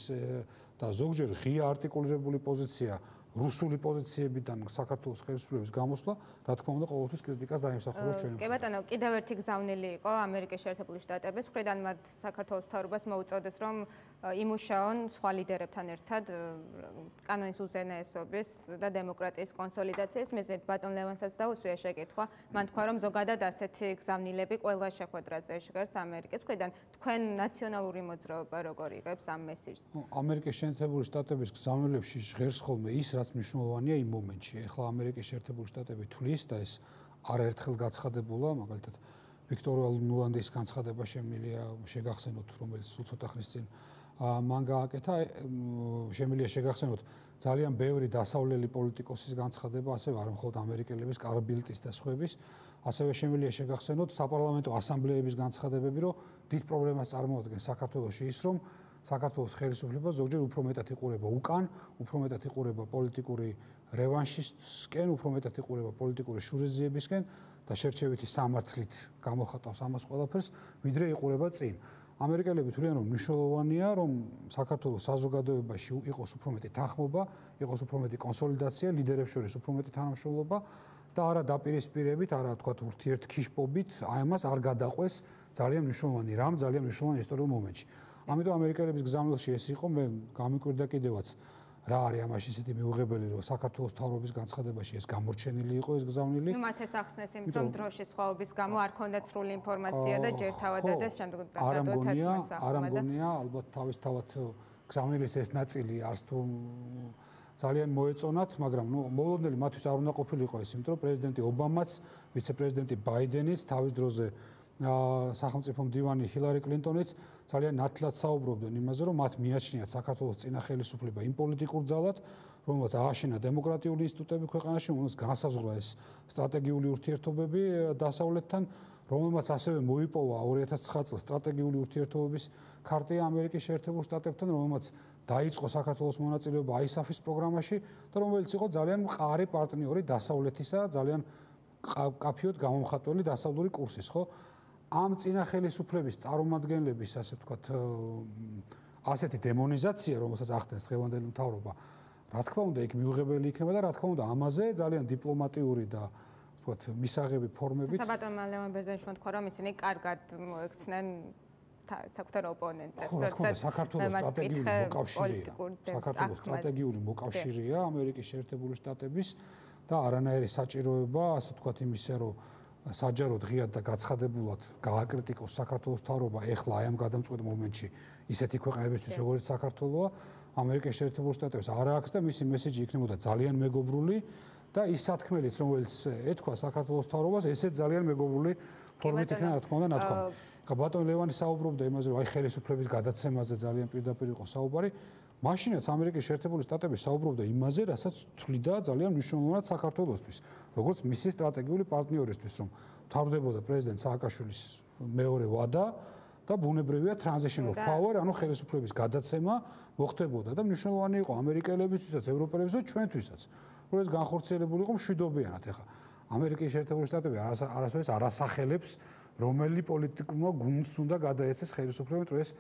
და ზოგჯერ ღია არტიკულირებული პოზიცია რუსული პოზიციებიდან საქართველოს ხელისუფლების გამოსვლა, რა თქმა უნდა, ყოველთვის კრიტიკას დაიმსახურებს ჩვენ.
კი ბატონო, კიდევ ერთი გზავნილი იყო ამერიკის შეერთებული შტატების მხრიდან, მათ საქართველოს მთავრობას მოუწოდეს, რომ იმუშაონ სხვა ლიდერებთან ერთად კანონის უზენაესობის და დემოკრატიის კონსოლიდაციის მიზნით. ბატონ ლევანსაც დაუსვია შეკითხვა, მან თქვა, რომ ზოგადად ასეთი გზავნილები ყველა შეხვედრაზე ჟღერს ამერიკის მხრიდან. თქვენ ნაციონალური მოძრაობა როგორ იღებს ამ მესიჯს?
ამერიკის შეერთებული შტატების გზავნილებში ჟღერს ხოლმე ის, რაც მნიშვნელოვანია იმ მომენტში. ეხლა ამერიკის შეერთებული შტატები თulis და ეს არაერთხელ გაცხადებულა, მაგალითად ვიქტორია ნულანდის განცხადება შეგახსენოთ, რომელიც სულ ცოტა ხნის წინ მან გააკეთა, შემიძლია შეგახსენოთ ძალიან ბევრი დასავლელი პოლიტიკოსის განცხადება, ასევე არ მხოლოდ ამერიკელების, კარლ ბილტის და სხვების, ასევე შემიძლია შეგახსენოთ საპარლამენტო ასამბლეების განცხადებები, რომ დიდ პრობლემას წარმოადგენს საქართველოში ის, რომ საქართველოს ხელისუფლება ზოგჯერ უფრო მეტად იყურება უკან, უფრო მეტად იყურება პოლიტიკური რევანშისკენ, უფრო მეტად იყურება პოლიტიკური შურისძიებისკენ და შერჩევითი სამართლით გამოხატავს ამას ყველაფერს, ვიდრე იყურება წინ. ამერიკელები თვლიან, რომ მნიშვნელოვანია, რომ საქართველოს საზოგადოებაში იყოს უფრო მეტი თანხმობა, იყოს უფრო მეტი კონსოლიდაცია, ლიდერებს შორის უფრო მეტი თანამშრომლობა და არა დაპირისპირებით, არა თქვათ ურთიერთქიშპობით, აი ამას არ გადაყვეს ძალიან მნიშვნელოვანი რამ, ძალიან მნიშვნელოვანი ისტორიულ მომენტში. ამიტომ ამერიკელების გზავნილში ეს იყო, მე გამიკვირდა კიდევაც რა არის ამაში ისეთი მიუღებელი, რომ საქართველოს მთავრობის განცხადებაში ეს გამორჩენილი იყო ეს გზავნილი.
ნუ მათ ეს ახსნეს, იმიტომ რომ დროშის სხვაობის გამო არ ქონდათ სრული ინფორმაცია და ჯერ თავადად ეს შემდეგ
არ ამგონია, ალბათ თავისთავად გზავნილის ეს ნაწილი არც თუ ძალიან მოეწონათ, მაგრამ ნუ მოულოდნელი მათთვის არ უნდა ყოფილიყო ეს, იმიტომ რომ პრეზიდენტი ობამაც, ვიცე-პრეზიდენტი ბაიდენიც თავის დროზე სახელმწიფო მდივანი ჰილარი კლინტონიც ძალიან ნათლად საუბრობდნენ იმაზე, რომ მათ მიაჩნიათ საქართველოს წინა ხელისუფლება იმ პოლიტიკურ ძალად, რომელსაც ააშენა დემოკრატიული ინსტიტუტები ქვეყანაში, რომელსაც განსაზღვრა ეს სტრატეგიული ურთიერთობები დასავლეთთან, რომელმაც ასევე მოიპოვა 2009 წელს სტრატეგიული ურთიერთობების ქარტია ამერიკის შეერთებულ შტატებთან, რომელმაც დაიწყო საქართველოს მონაწილეობა ISAF-ის პროგრამაში და რომელიც იყო ძალიან მყარი პარტნიორი დასავლეთისა, ძალიან კაფიოდ გამომხატველი დასავლური კურსის, ხო? ამ წინა ხელისუფლების წარმომადგენლების, ასე ვთქვათ, ასეთი დემონიზაცია, რომელსაც ახდენს დღევანდელი მთავრობა, რა თქმა უნდა, იქ მიუღებელი იქნება და რა თქმა უნდა, ამაზე ძალიან დიპლომატიური და ვთქვათ, მისაღები ფორმებით.
საბატონო ლევან ბერძენიშვილმა თქვა, რომ ისინი კარგად მოექცნენ საკუთარ ოპონენტებს.
საქართველოს სტრატეგიული მოკავშირეა ამერიკის შეერთებული შტატების და არანაირი საჭიროება, ასე ვთქვათ, იმისა, რომ საჯაროდ ღიად და გაცხადებულად გააკრიტიკოს საქართველოს მთავრობა ეხლა აი ამ გადამწყვეტ მომენტში ისეთი ქვეყნებისთვის, როგორც საქართველოა, ამერიკის შეერთებულ შტატებს არ აქვს და მისი მესიჯი იქნებოდა ძალიან მეგობრული და ის სათქმელიც, რომელიც ეთქვა საქართველოს მთავრობას, ესეც ძალიან მეგობრული ფორმით იქნება, რა თქმა უნდა, ნათქვამი. ხა ბატონ ლევანი საუბრობდა იმაზე, რომ აი ხელისუფლების გადაცემაზე ძალიან პირდაპირ იყო საუბარი. მაშინაც ამერიკის შეერთებული შტატები საუბრობდა იმაზე, რასაც თვლიდა ძალიან მნიშვნელოვნად საქართველოსთვის, როგორც მისი სტრატეგიული პარტნიორისთვის, რომ თავდებოდა პრეზიდენტ სააკაშვილის მეორე ვადა და ბუნებრივია transition of power, ანუ ხელისუფლების გადაცემა მოხდებოდა და მნიშვნელოვანი იყო ამერიკელებისთვისაც, ევროპელებისთვისაც, ჩვენთვისაც, რომ ეს განხორციელებული იყო მშვიდობიანად. ეხლა ამერიკის შეერთებული შტატები არასოდეს არ ასახელებს, რომელი პოლიტიკურმა გუნდს უნდა გადაეცეს ხელისუფლება, რომ ეს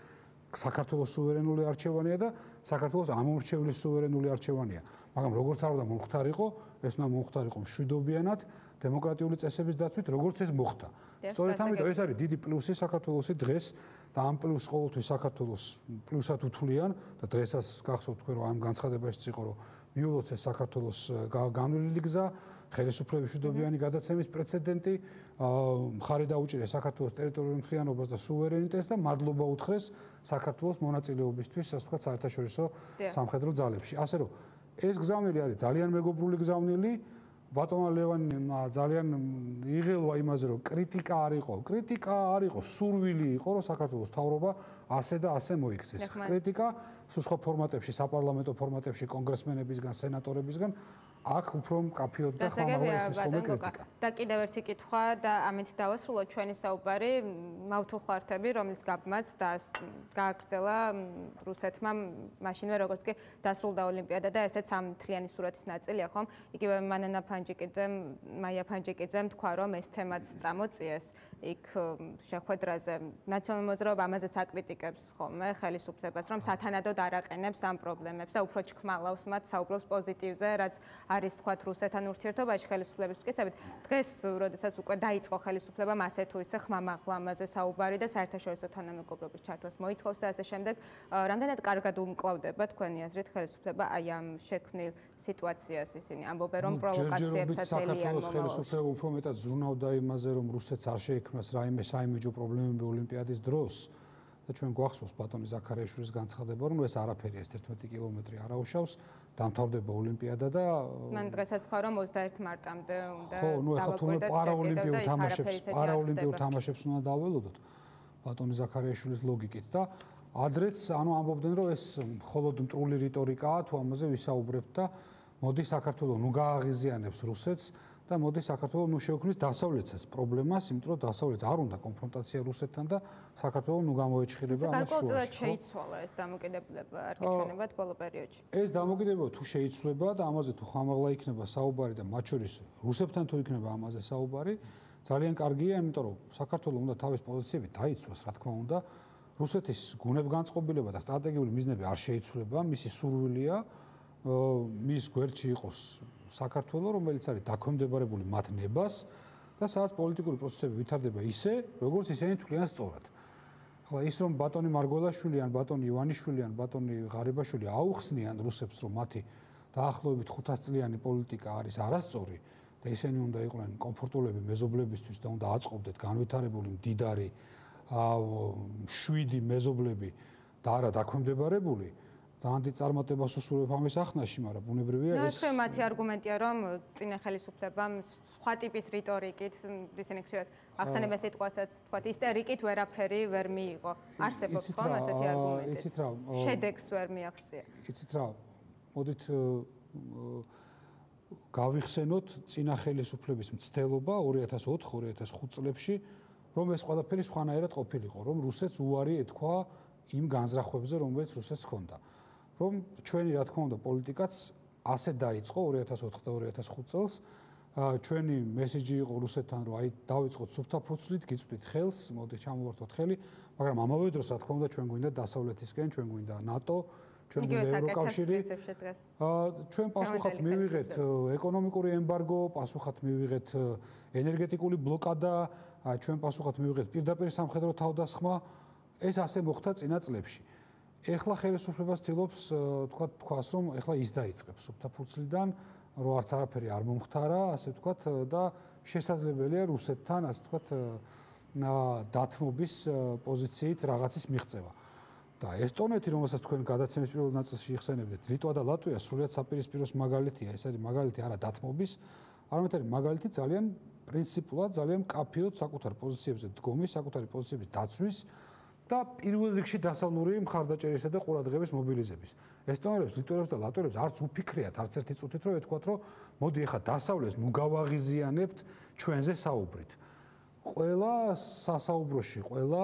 საქართველოს სუვერენული არჩევანია და საქართველოს ამომრჩევლის სუვერენული არჩევანია. მაგრამ როგორც არ უნდა მომხდარიყო, ეს უნდა მომხდარიყო მშვიდობიანად, დემოკრატიული წესების დაცვით, როგორც ეს მოხდა. სწორედ ამიტომ ეს არის დიდი პლუსი საქართველოსი დღეს და ამ პლუსს ყოველთვის საქართველოს პლუსად უთვლიან და დღესაც გახსოვთ თქვენ რომ ამ განცხადებაშიც იყო რომ მიულოცეს საქართველოს განვლილი გზა, ხელისუფლების მშვიდობიანი გადაცემის პრეცედენტი, მხარი დაუჭირეს საქართველოს ტერიტორიულ მთლიანობას და სუვერენიტეტს და მადლობა უთხრეს საქართველოს მონაწილეობისთვის, ასე ვთქვათ, საერთაშორისო სამხედრო ძალებში. ასე რომ ეს გზავნილი არის ძალიან მეგობრული გზავნილი. ბატონმა ლევანმა ძალიან იღელვა იმაზე, რომ კრიტიკა არ იყო, სურვილი იყო, რომ საქართველოს მთავრობა ასე და ასე მოიქცეს. კრიტიკა სხვა ფორმატებში, საპარლამენტო ფორმატებში, კონგრესმენებისგან, სენატორებისგან აქ უფრო მკაფიოდ და ხმამაღლა ისმის ხოლმე კრიტიკა.
და კიდევ ერთი კითხვა და ამით დავასრულოთ ჩვენი საუბარი, მავთუხლართები, რომელიც გაბმაც გააგრძელა რუსეთმა მაშინვე როგორც კი დასრულდა ოლიმპიადა და ესეც ამ მთლიანი სურათის ნაწილია, ხომ? იგივე მანანა ფანჯიკიძემ, მაია ფანჯიკიძემ თქვა, რომ ეს თემაც წამოწიეს იქ შეხვედრაზე. ნაციონალური მოძრაობა ამაზეც აკრიტიკებს ხოლმე ხელისუფლებას, რომ სათანადოდ არ აყენებს ამ პრობლემებს და უფრო ჩქმალავს მათ, საუბრობს პოზიტივზე, რაც არის თქვათ რუსეთთან ურთიერთობაში ხელისუფლების მტკიცებით. დღეს, როდესაც უკვე დაიწყო ხელისუფლებამ ასე თუ ისე ხმამაღლა ამაზე საუბარი და საერთაშორისო თანამეგობრობის ჩართვას მოითხოვს და ასე შემდეგ, რამდენად კარგად უმკლავდება თქვენი აზრით ხელისუფლება აი ამ შექმნილ სიტუაციას ისინი ამბობენ, რომ პროვოკაციებსაც ელიან მომავალში.
ხელისუფლება უფრო მეტად ზრუნავდა იმაზე, რომ რუსეთს არ შეექმნას რაიმე საიმიჯო პრობლემები ოლიმპიადის დროს. და ჩვენ გვახსოვს ბატონი ზაქარიაშვილის განცხადება, რომ ეს არაფერი ეს 11 კილომეტრი არ აუშავს, დამთავრდება ოლიმპიადა და
მან დღესაც თქვა, რომ 21 მარტამდე უნდა
ხო, ნუ ეხლა თუნდაც პარაოლიმპიურ თამაშებს უნდა დაველოდოთ ბატონი ზაქარიაშვილის ლოგიკით და ადრეც ანუ ამბობდნენ, რომ ეს მხოლოდ მტრული რიტორიკაა, თუ ამაზე ვისაუბრებთ და მოდი საქართველოს ნუ გააღიზიანებს რუსეთს და მოდი საქართველოს ნუ შეუქმნის დასავლეთსაც პრობლემას, იმიტომ რომ დასავლეთს არ უნდა კონფრონტაცია რუსეთთან და საქართველოს ნუ გამოეჩხირება ამას შუაში.
გარკვეულწილად შეიცვალა ეს დამოკიდებულება, არ გიჩვენებათ ბოლო პერიოდში.
ეს დამოკიდებულება თუ შეიცვლება და ამაზე თუ ხმამაღლა იქნება საუბარი და მათ შორის რუსებთან თუ იქნება ამაზე საუბარი, ძალიან კარგია, იმიტომ რომ საქართველოს უნდა თავის პოზიციები დაიცვას, რა თქმა უნდა. რუსეთის გუნებგანწყობილება და სტრატეგიული მიზნები არ შეიცვლება, მისი სურვილია მის გვერდში იყოს საქართველო, რომელიც არის დაქვემდებარებული მათ ნებას და სადაც პოლიტიკური პროცესები ვითარდება ისე, როგორც ისინი თვლიან სწორად. ახლა ის რომ ბატონი მარგველაშვილი ან ბატონი ივანიშვილი ან ბატონი ღარიბაშვილი აუხსნიან რუსებს, რომ მათი დაახლოებით 500 წლიანი პოლიტიკა არის არასწორი და ისინი უნდა იყვნენ კომფორტულები მეზობლებისთვის და უნდა აწყობდეთ განვითარებული მდიდარი 7 მეზობლები და არა დაქვემდებარებული, ძალიან დიდ წარმატებას უსურვებ ამის ახსნაში, მაგრამ ბუნებრივია ეს.
ნუ მათი არგუმენტია, რომ წინა ხელისუფლებამ სხვა ტიპის რიტორიკით, ისინი ხშირად ახსენებენ სიტყვასაც, თქვათ, ისტერიკით ვერაფერი ვერ მიიღო. არსებობს ხომ ასეთი არგუმენტი?
იცით რა,
შედეგს ვერ მიაღწია.
იცით რა, მოდით გავიხსენოთ წინა ხელისუფლების მცდელობა 2004-2005 წლებში, რომ ეს ყველაფერი სხვანაირად ყოფილიყო, რომ რუსეთს უარი ეთქვა იმ განზრახვებზე, რომელიც რუსეთს ჰქონდა. რომ ჩვენი რა თქმა უნდა პოლიტიკაც ასე დაიწყო 2004 და 2005 წელს. ჩვენი მესიჯი იყო რუსეთთან, რომ აი დავიწყოთ სუფთა ფუცლით, გიწვდით ხელს, მოდი ჩამოვართოთ ხელი, მაგრამ ამავე დროს რა თქმა უნდა ჩვენ გვინდა დასავლეთისკენ, ჩვენ გვინდა ნატო, ჩვენ გვინდა ევროკავშირი. ჩვენ პასუხად მივიღეთ ეკონომიკური ემბარგო, პასუხად მივიღეთ ენერგეტიკული ბლოკადა, ჩვენ პასუხად მივიღეთ პირდაპირ სამხედრო თავდასხმა. ეს ასე მოხდა წინა წლებში. ეხლა ხელისუფლებას ცდილობს თქვას, რომ ეხლა ის დაიწყებს სუფთა ფუცლიდან, რომ არც არაფერი არ მომხდარა, ასე ვთქვათ, და შესაძლებელია რუსეთთან, ასე ვთქვათ, დათმობის პოზიციით რაღაცის მიღწევა. და ესტონეთი, რომელსაც თქვენ გადაცემის პირველ ნაწილში იხსენებდეთ, ლიტვა და ლატვია სრულიად საპირისპიროს მაგალითია, ეს არის მაგალითი არა დათმობის, არამედ არის მაგალითი ძალიან პრინციპულად, ძალიან მკაფიოდ საკუთარ პოზიციებზე დგომის, საკუთარი პოზიციების დაცვის და პირველ რიგში დასავლური მხარდაჭერისა და ყურადღების მობილიზების. ესტონელებს, ლიტველებს და ლატვიელებს არც უფიქრიათ, არც ერთი წუთით, რომ ეთქვათ, რომ მოდი ახლა დასავლეს ნუ გავაღიზიანებთ ჩვენზე საუბრით. ყველა სასაუბროში, ყველა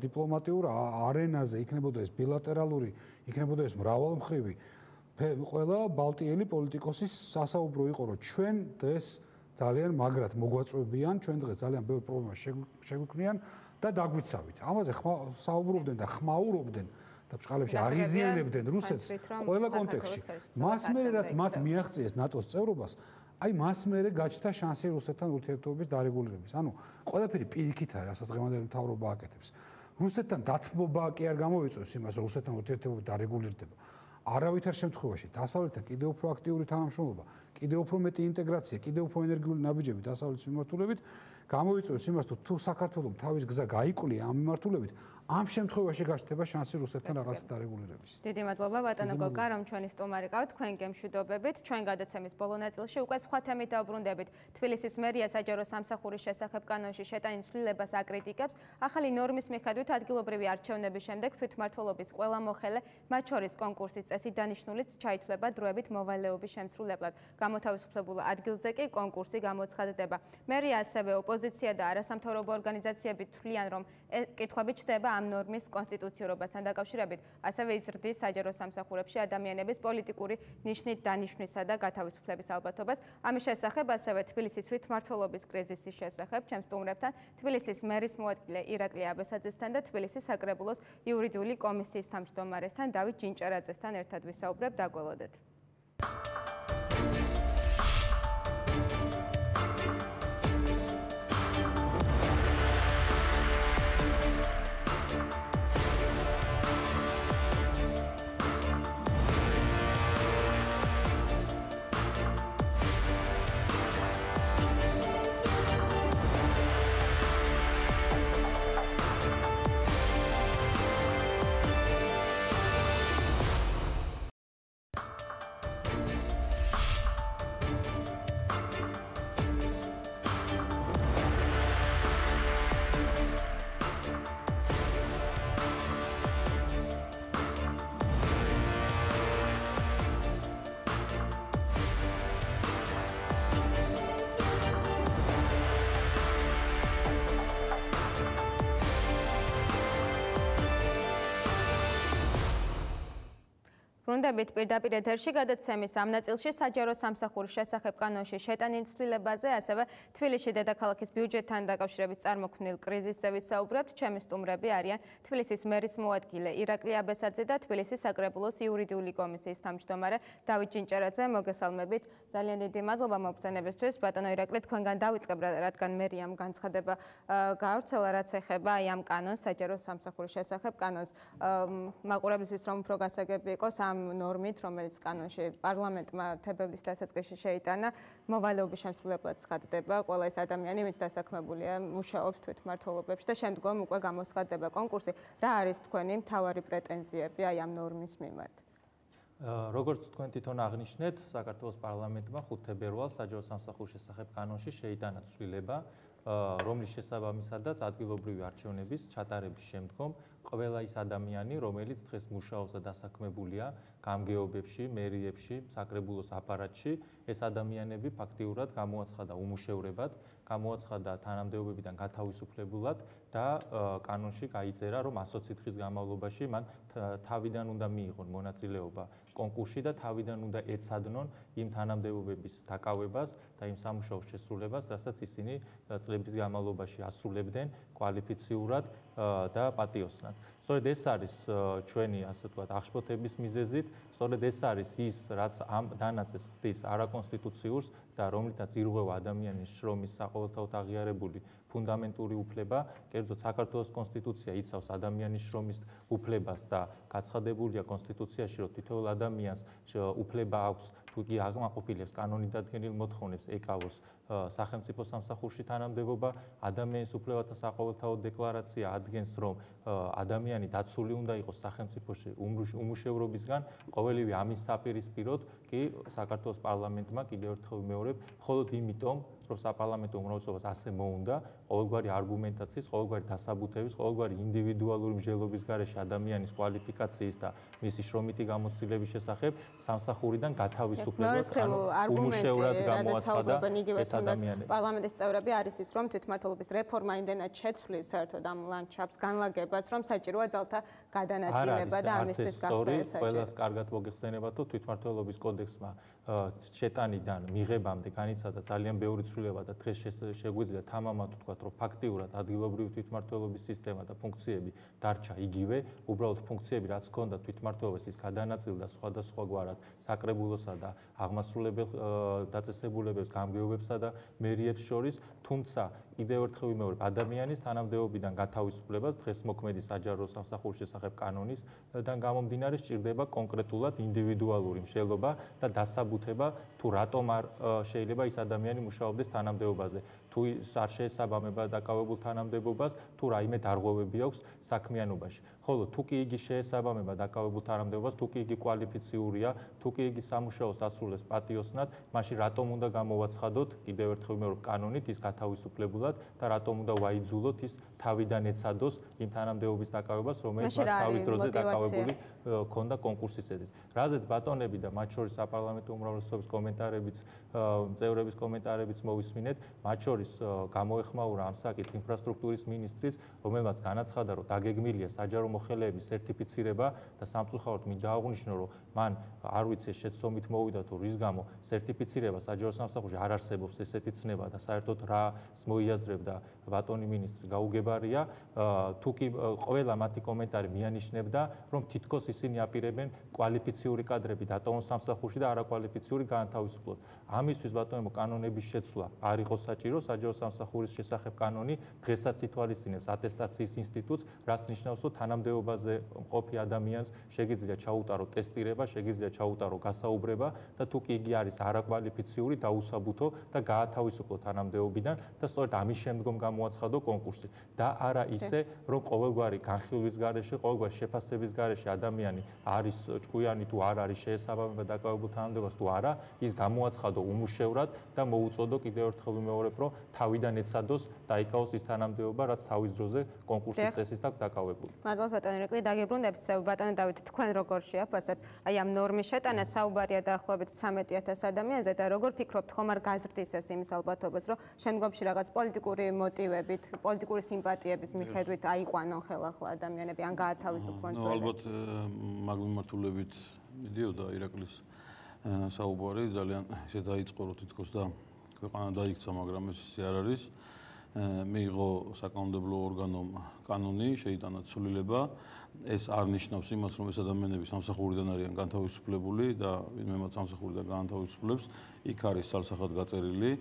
დიპლომატიურ არენაზე, იქნებოდა ეს ბილატერალური, იქნებოდა ეს მრავალმხრივი, ყველა ბალტიელი პოლიტიკოსის სასაუბრო იყო, რომ ჩვენ დღეს ძალიან მაგრად მოგვაწვევიან, ჩვენ დღეს ძალიან ბევრ პრობლემას შეგვიქმნიან და დაგვიცავით. ამაზე საუბრობდნენ და ხმაურობდნენ და ბჭყალებში აღიზიანებდნენ რუსეთს ყველა კონტექსტში. მას მერე რაც მათ მიაღწიეს ნატოს წევრობას, აი მას მერე გაჩნდა შანსი რუსეთთან ურთიერთობების დარეგულირების. ანუ ყველაფერი პირიქით არის, რასაც დღევანდელი მთავრობა აკეთებს. რუსეთთან დათმობა კი არ გამოიწვევს იმას, რომ რუსეთთან ურთიერთობები დარეგულირდება. არავითარ შემთხვევაში დასავლეთთან კიდევ უფრო აქტიური თანამშრომლობა, კიდევ უფრო მეტი ინტეგრაცია, კიდევ უფრო ენერგიული ნაბიჯები დასავლეთის მიმართულებით გამოიწვევს იმას, თუ საქართველოს თავის გზა გაიკვლია ამ მიმართულებით, ამ შემთხვევაში გაჩნდება შანსი რუსეთთან რაღაც დარეგულირების.
დიდი მადლობა ბატონო გოგა, რომ ჩვენი სტუმარი ყავთ, თქვენ გემშვიდობებით. ჩვენ გადაცემის ბოლო ნაწილში უკვე სხვა თემით დავბრუნდებით. თბილისის მერია საჯარო სამსახურის შესახებ კანონში შეტანილ ცვლილებას აკრიტიკებს. ახალი ნორმის მიხედვით ადგილობრივი არჩევნების შემდეგ თვითმმართველობის ყველა მოხელე, მათ შორის კონკურსის წესი დანიშნულიც ჩაითვლება დროებით მოვალეობის შემსრულებლად. გამოთავისუფლებულ ადგილზე კი კონკურსი გამოცხადდება. მერია ასევე ოპოზიცია და არასამთავრობო ორგანიზაციები თვლიან, რომ კითხვები ჩდება ამ ნორმის კონსტიტუციურობასთან დაკავშირებით, ასევე იზრდის საჯარო სამსახურებში ადამიანების პოლიტიკური ნიშნით დანიშვნისა და გათავისუფლების ალბათობას. ამის შესახებ ასევე თბილისის თვითმმართველობის კრიზისის შესახებ ჩემს სტუმრებთან, თბილისის მერის მოადგილე ირაკლი აბესაძესთან და თბილისის საკრებულოს იურიდიული კომისიის თავმჯდომარესთან დავით ჯინჭარაძესთან ერთად ვისაუბრებ, დაგველოდეთ. დაბრუნდებით პირდაპირ ეთერში გადაცემის ამ ნაწილში საჯარო სამსახურის შესახებ კანონში შეტანილ ცვლილებაზე, ასევე თბილისში დედაქალაქის ბიუჯეტთან დაკავშირებით წარმოქმნილ კრიზისზე ვისაუბრებთ. ჩემი სტუმრები არიან თბილისის მერის მოადგილე ირაკლი აბესაძე და თბილისის საკრებულოს იურიდიული კომისიის თავმჯდომარე დავით ჭინჭერაძე. მოგესალმებით. ძალიან დიდი მადლობა მოგზაურობისთვის. ბატონო ირაკლი, თქვენგან დავიწყებ, რადგან მერიამ განცხადება გაავრცელა, რაც ეხება აი ამ კანონს, საჯარო სამსახურის შესახებ კანონს. მაყურებლისთვის რომ უფრო გასაგები იყოს ამ ნორმით, რომელიც კანონში პარლამენტმა თებერვლის დასაწყისში შეიტანა, მოვალეობის შემსრულებლად ცხადდება ყველა ეს ადამიანი, ვინც დასაქმებულია მუშაობს თვითმმართველობებში და შემდგომ უკვე გამოსხატდება კონკურსი. რა არის თქვენი მთავარი პრეტენზიები აი ამ ნორმის მიმართ?
როგორც თქვენ თვითონ აღნიშნეთ, საქართველოს პარლამენტმა 5 თებერვალს საჯარო სამსახურის შესახებ კანონში შეიტანა ცვლილება, რომლის შესაბამისადაც ადგილობრივი არჩევნების ჩატარების შემდგომ ყველა ის ადამიანი, რომელიც დღეს მუშაობს და დასაქმებულია გამგეობებში, მერიებში, საკრებულოს აპარატში, ეს ადამიანები ფაქტიურად გამოაცხადა უმუშევრებად, გამოაცხადა თანამდებობებიდან გათავისუფლებულად და კანონში გაიწერა, რომ 120 დღის განმავლობაში მან თავიდან უნდა მიიღონ მონაწილეობა კონკურსში და თავიდან უნდა ეცადნონ იმ თანამდებობების დაკავებას და იმ სამუშაოს შესრულებას, რასაც ისინი წლების განმავლობაში ასრულებდნენ კვალიფიციურად და პატიოსნად. სწორედ ეს არის ჩვენი, ასე ვთქვათ, აღშფოთების მიზეზით, სწორედ ეს არის ის, რაც ამ დანაწეს ხდის არაკონსტიტუციურს და რომლითაც ირღვევა ადამიანის შრომის საყოველთაოდ აღიარებული ფუნდამენტური უფლება, კერძოდ საქართველოს კონსტიტუცია იცავს ადამიანის შრომის უფლებას და გაცხადებულია კონსტიტუციაში, რომ თითოეულ ადამიანს უფლება აქვს, თუ კი აღმაყოფილებს კანონით დადგენილ მოთხოვნებს ეკავოს სახელმწიფო სამსახურში თანამდებობა, ადამიანის უფლებათა საყოველთაოდ დეკლარაცია ადგენს, რომ ადამიანი დაცული უნდა იყოს სახელმწიფოში უმუშევრობისგან, ყოველივე ამის საპირისპიროდ კი საქართველოს პარლამენტმა კიდევ ერთხელ ვიმეორებ, მხოლოდ იმიტომ, რომ საპარლამენტო უმრავლესობას ასე მოუნდა, ყოველგვარი არგუმენტაციის, ყოველგვარი დასაბუთების, ყოველგვარი ინდივიდუალური მსჯელობის გარეშე ადამიანის კვალიფიკაციის და მისი შრომითი გამოცდილების შესახებ სამსახურიდან გათავისუფლებას, უმუშევრად გამოაცხადა ეს ადამიანები.
პარლამენტის წევრები არის ის, რომ თვითმმართველობის რეფორმა იმდენად შეცვლის საერთოდ ამ ლანდშაფტს, განლაგებას, რომ საჭიროა ძალთა გადანაწილება და ამისთვის გახდა ეს საჭირო.
ყველას კარგად მოგეხსენებათ, რომ თვითმმართველობის კოდექსმა შეტანიდან მიღებამდე განიცადა ძალიან ბევრი ცვლილება და დღეს შეგვიძლია თამამად ვთქვათ, რომ ფაქტიურად ადგილობრივი თვითმმართველობის სისტემა და ფუნქციები დარჩა იგივე, უბრალოდ ფუნქციები რაც ჰქონდა თვითმმართველობას ის გადანაწილდა სხვადასხვაგვარად საკრებულოსა და აღმასრულებელ დაწესებულებებს, გამგეობებსა და მერიებს შორის, თუმცა კიდევ ერთხელ ვიმეორებ, ადამიანის თანამდებობიდან გათავისუფლებას დღეს მოქმედი საჯარო სამსახურის შესახებ კანონისგან გამომდინარე სჭირდება კონკრეტულად ინდივიდუალური მსჯელობა და დასაბუთება, თუ რატომ არ შეიძლება ის ადამიანი მუშაობდეს თანამდებობაზე, თუ არ შეესაბამება დაკავებულ თანამდებობას, თუ რაიმე დარღვევები აქვს საქმიანობაში. ხოლო თუ კი იგი შეესაბამება დაკავებულ თანამდებობას, თუ კი იგი კვალიფიციურია, თუ კი იგი სამუშაოს ასრულებს პატიოსნად, მაშინ რატომ უნდა გამოვაცხადოთ, კიდევ ერთხელ ვიმეორებ, კანონით ის გათავისუფლებულად და რატომ უნდა ვაიძულოთ ის თავიდან ეცადოს იმ თანამდებობის დაკავებას, რომელიც მას თავის დროზე დაკავებული ქონდა კონკურსის წესით. რაზეც ბატონები და მათ შორის საპარლამენტო უმრავლესობის კომენტარებიც, წევრების კომენტარებიც მოვისმინეთ, მათ შორის გამოეხმაურა ამ საკითხს ინფრასტრუქტურის მინისტრიც, რომელმაც განაცხადა, რომ დაგეგმილია საჯარო მოხელეების სერტიფიცირება და სამწუხაროდ მინდა აღვნიშნო, რომ მან არ ვიცი შეცდომით მოვიდა თუ რის გამო სერტიფიცირება საჯარო სამსახურში არ არსებობს ესეთი ცნება და საერთოდ რას მოიაზრებდა ბატონი მინისტრი გაუგებარია, თუ კი ყველა მათი კომენტარი მიანიშნებდა, რომ თითქოს ისინი აპირებენ კვალიფიციური კადრები დატოვონ სამსახურში და არაკვალიფიციური გაანთავისუფლოთ. ამისთვის ბატონო კანონების შეცვლა არ იყო საჭირო, საჯარო სამსახურის შესახებ კანონი დღესაც ითვალისწინებს ატესტაციის ინსტიტუტს, რაც ნიშნავს, რომ თანამდებობაზე მყოფი ადამიანს შეგიძლია ჩაუტარო ტესტირება, შეგიძლია ჩაუტარო გასაუბრება და თუ კი იგი არის არაკვალიფიციური, დაუსაბუთო და გაათავისუფლო თანამდებობიდან და სწორედ ამის შემდგომ გამოაცხადო კონკურსი და არა ისე, რომ ყოველგვარი განხილვის გარეშე, ყოველგვარი შეფასების გარეშე ადამიანი არის ჭკვიანი თუ არ არის შეესაბამება დაკავებულ თანამდებობას თუ არა, ის გამოაცხადო უმუშევრად და მოუწოდო კიდევ ერთხელ ვიმეორებ, რომ თავიდან ეცადოს დაიკავოს ის თანამდებობა, რაც თავის დროზე კონკურსის წესით აქვს დაკავებული.
მადლობა ბატონო ირაკლი, დაგებრუნდებით. ბატონო დავით, თქვენ როგორ შეაფასებთ აი ამ ნორმის შეტანა? საუბარია დაახლოებით 13,000 ადამიანზე და როგორ ფიქრობთ, ხომ არ გაზრდის ეს იმის ალბათობას, რომ შემდგომში რაღაც პოლიტიკური მოტივებით, პოლიტიკური სიმპათიების მიხედვით აიყვანონ ხელახლა ადამიანები, ან გაათავისუფლონ?
ალბათ მაგ მიმართულებით მიდიოდა ირაკლის საუბარი ძალიან ისე დაიწყო რომ თითქოს და ქვეყანა დაიქცა, მაგრამ ეს ისე არ არის. მიიღო საკანონმდებლო ორგანომ კანონი, შეიტანა ცვლილება. ეს არ ნიშნავს იმას, რომ ეს ადამიანები სამსახურიდან არიან განთავისუფლებული და ვინმე სამსახურიდან განთავისუფლებს, იქ არის სალსახად გაწერილი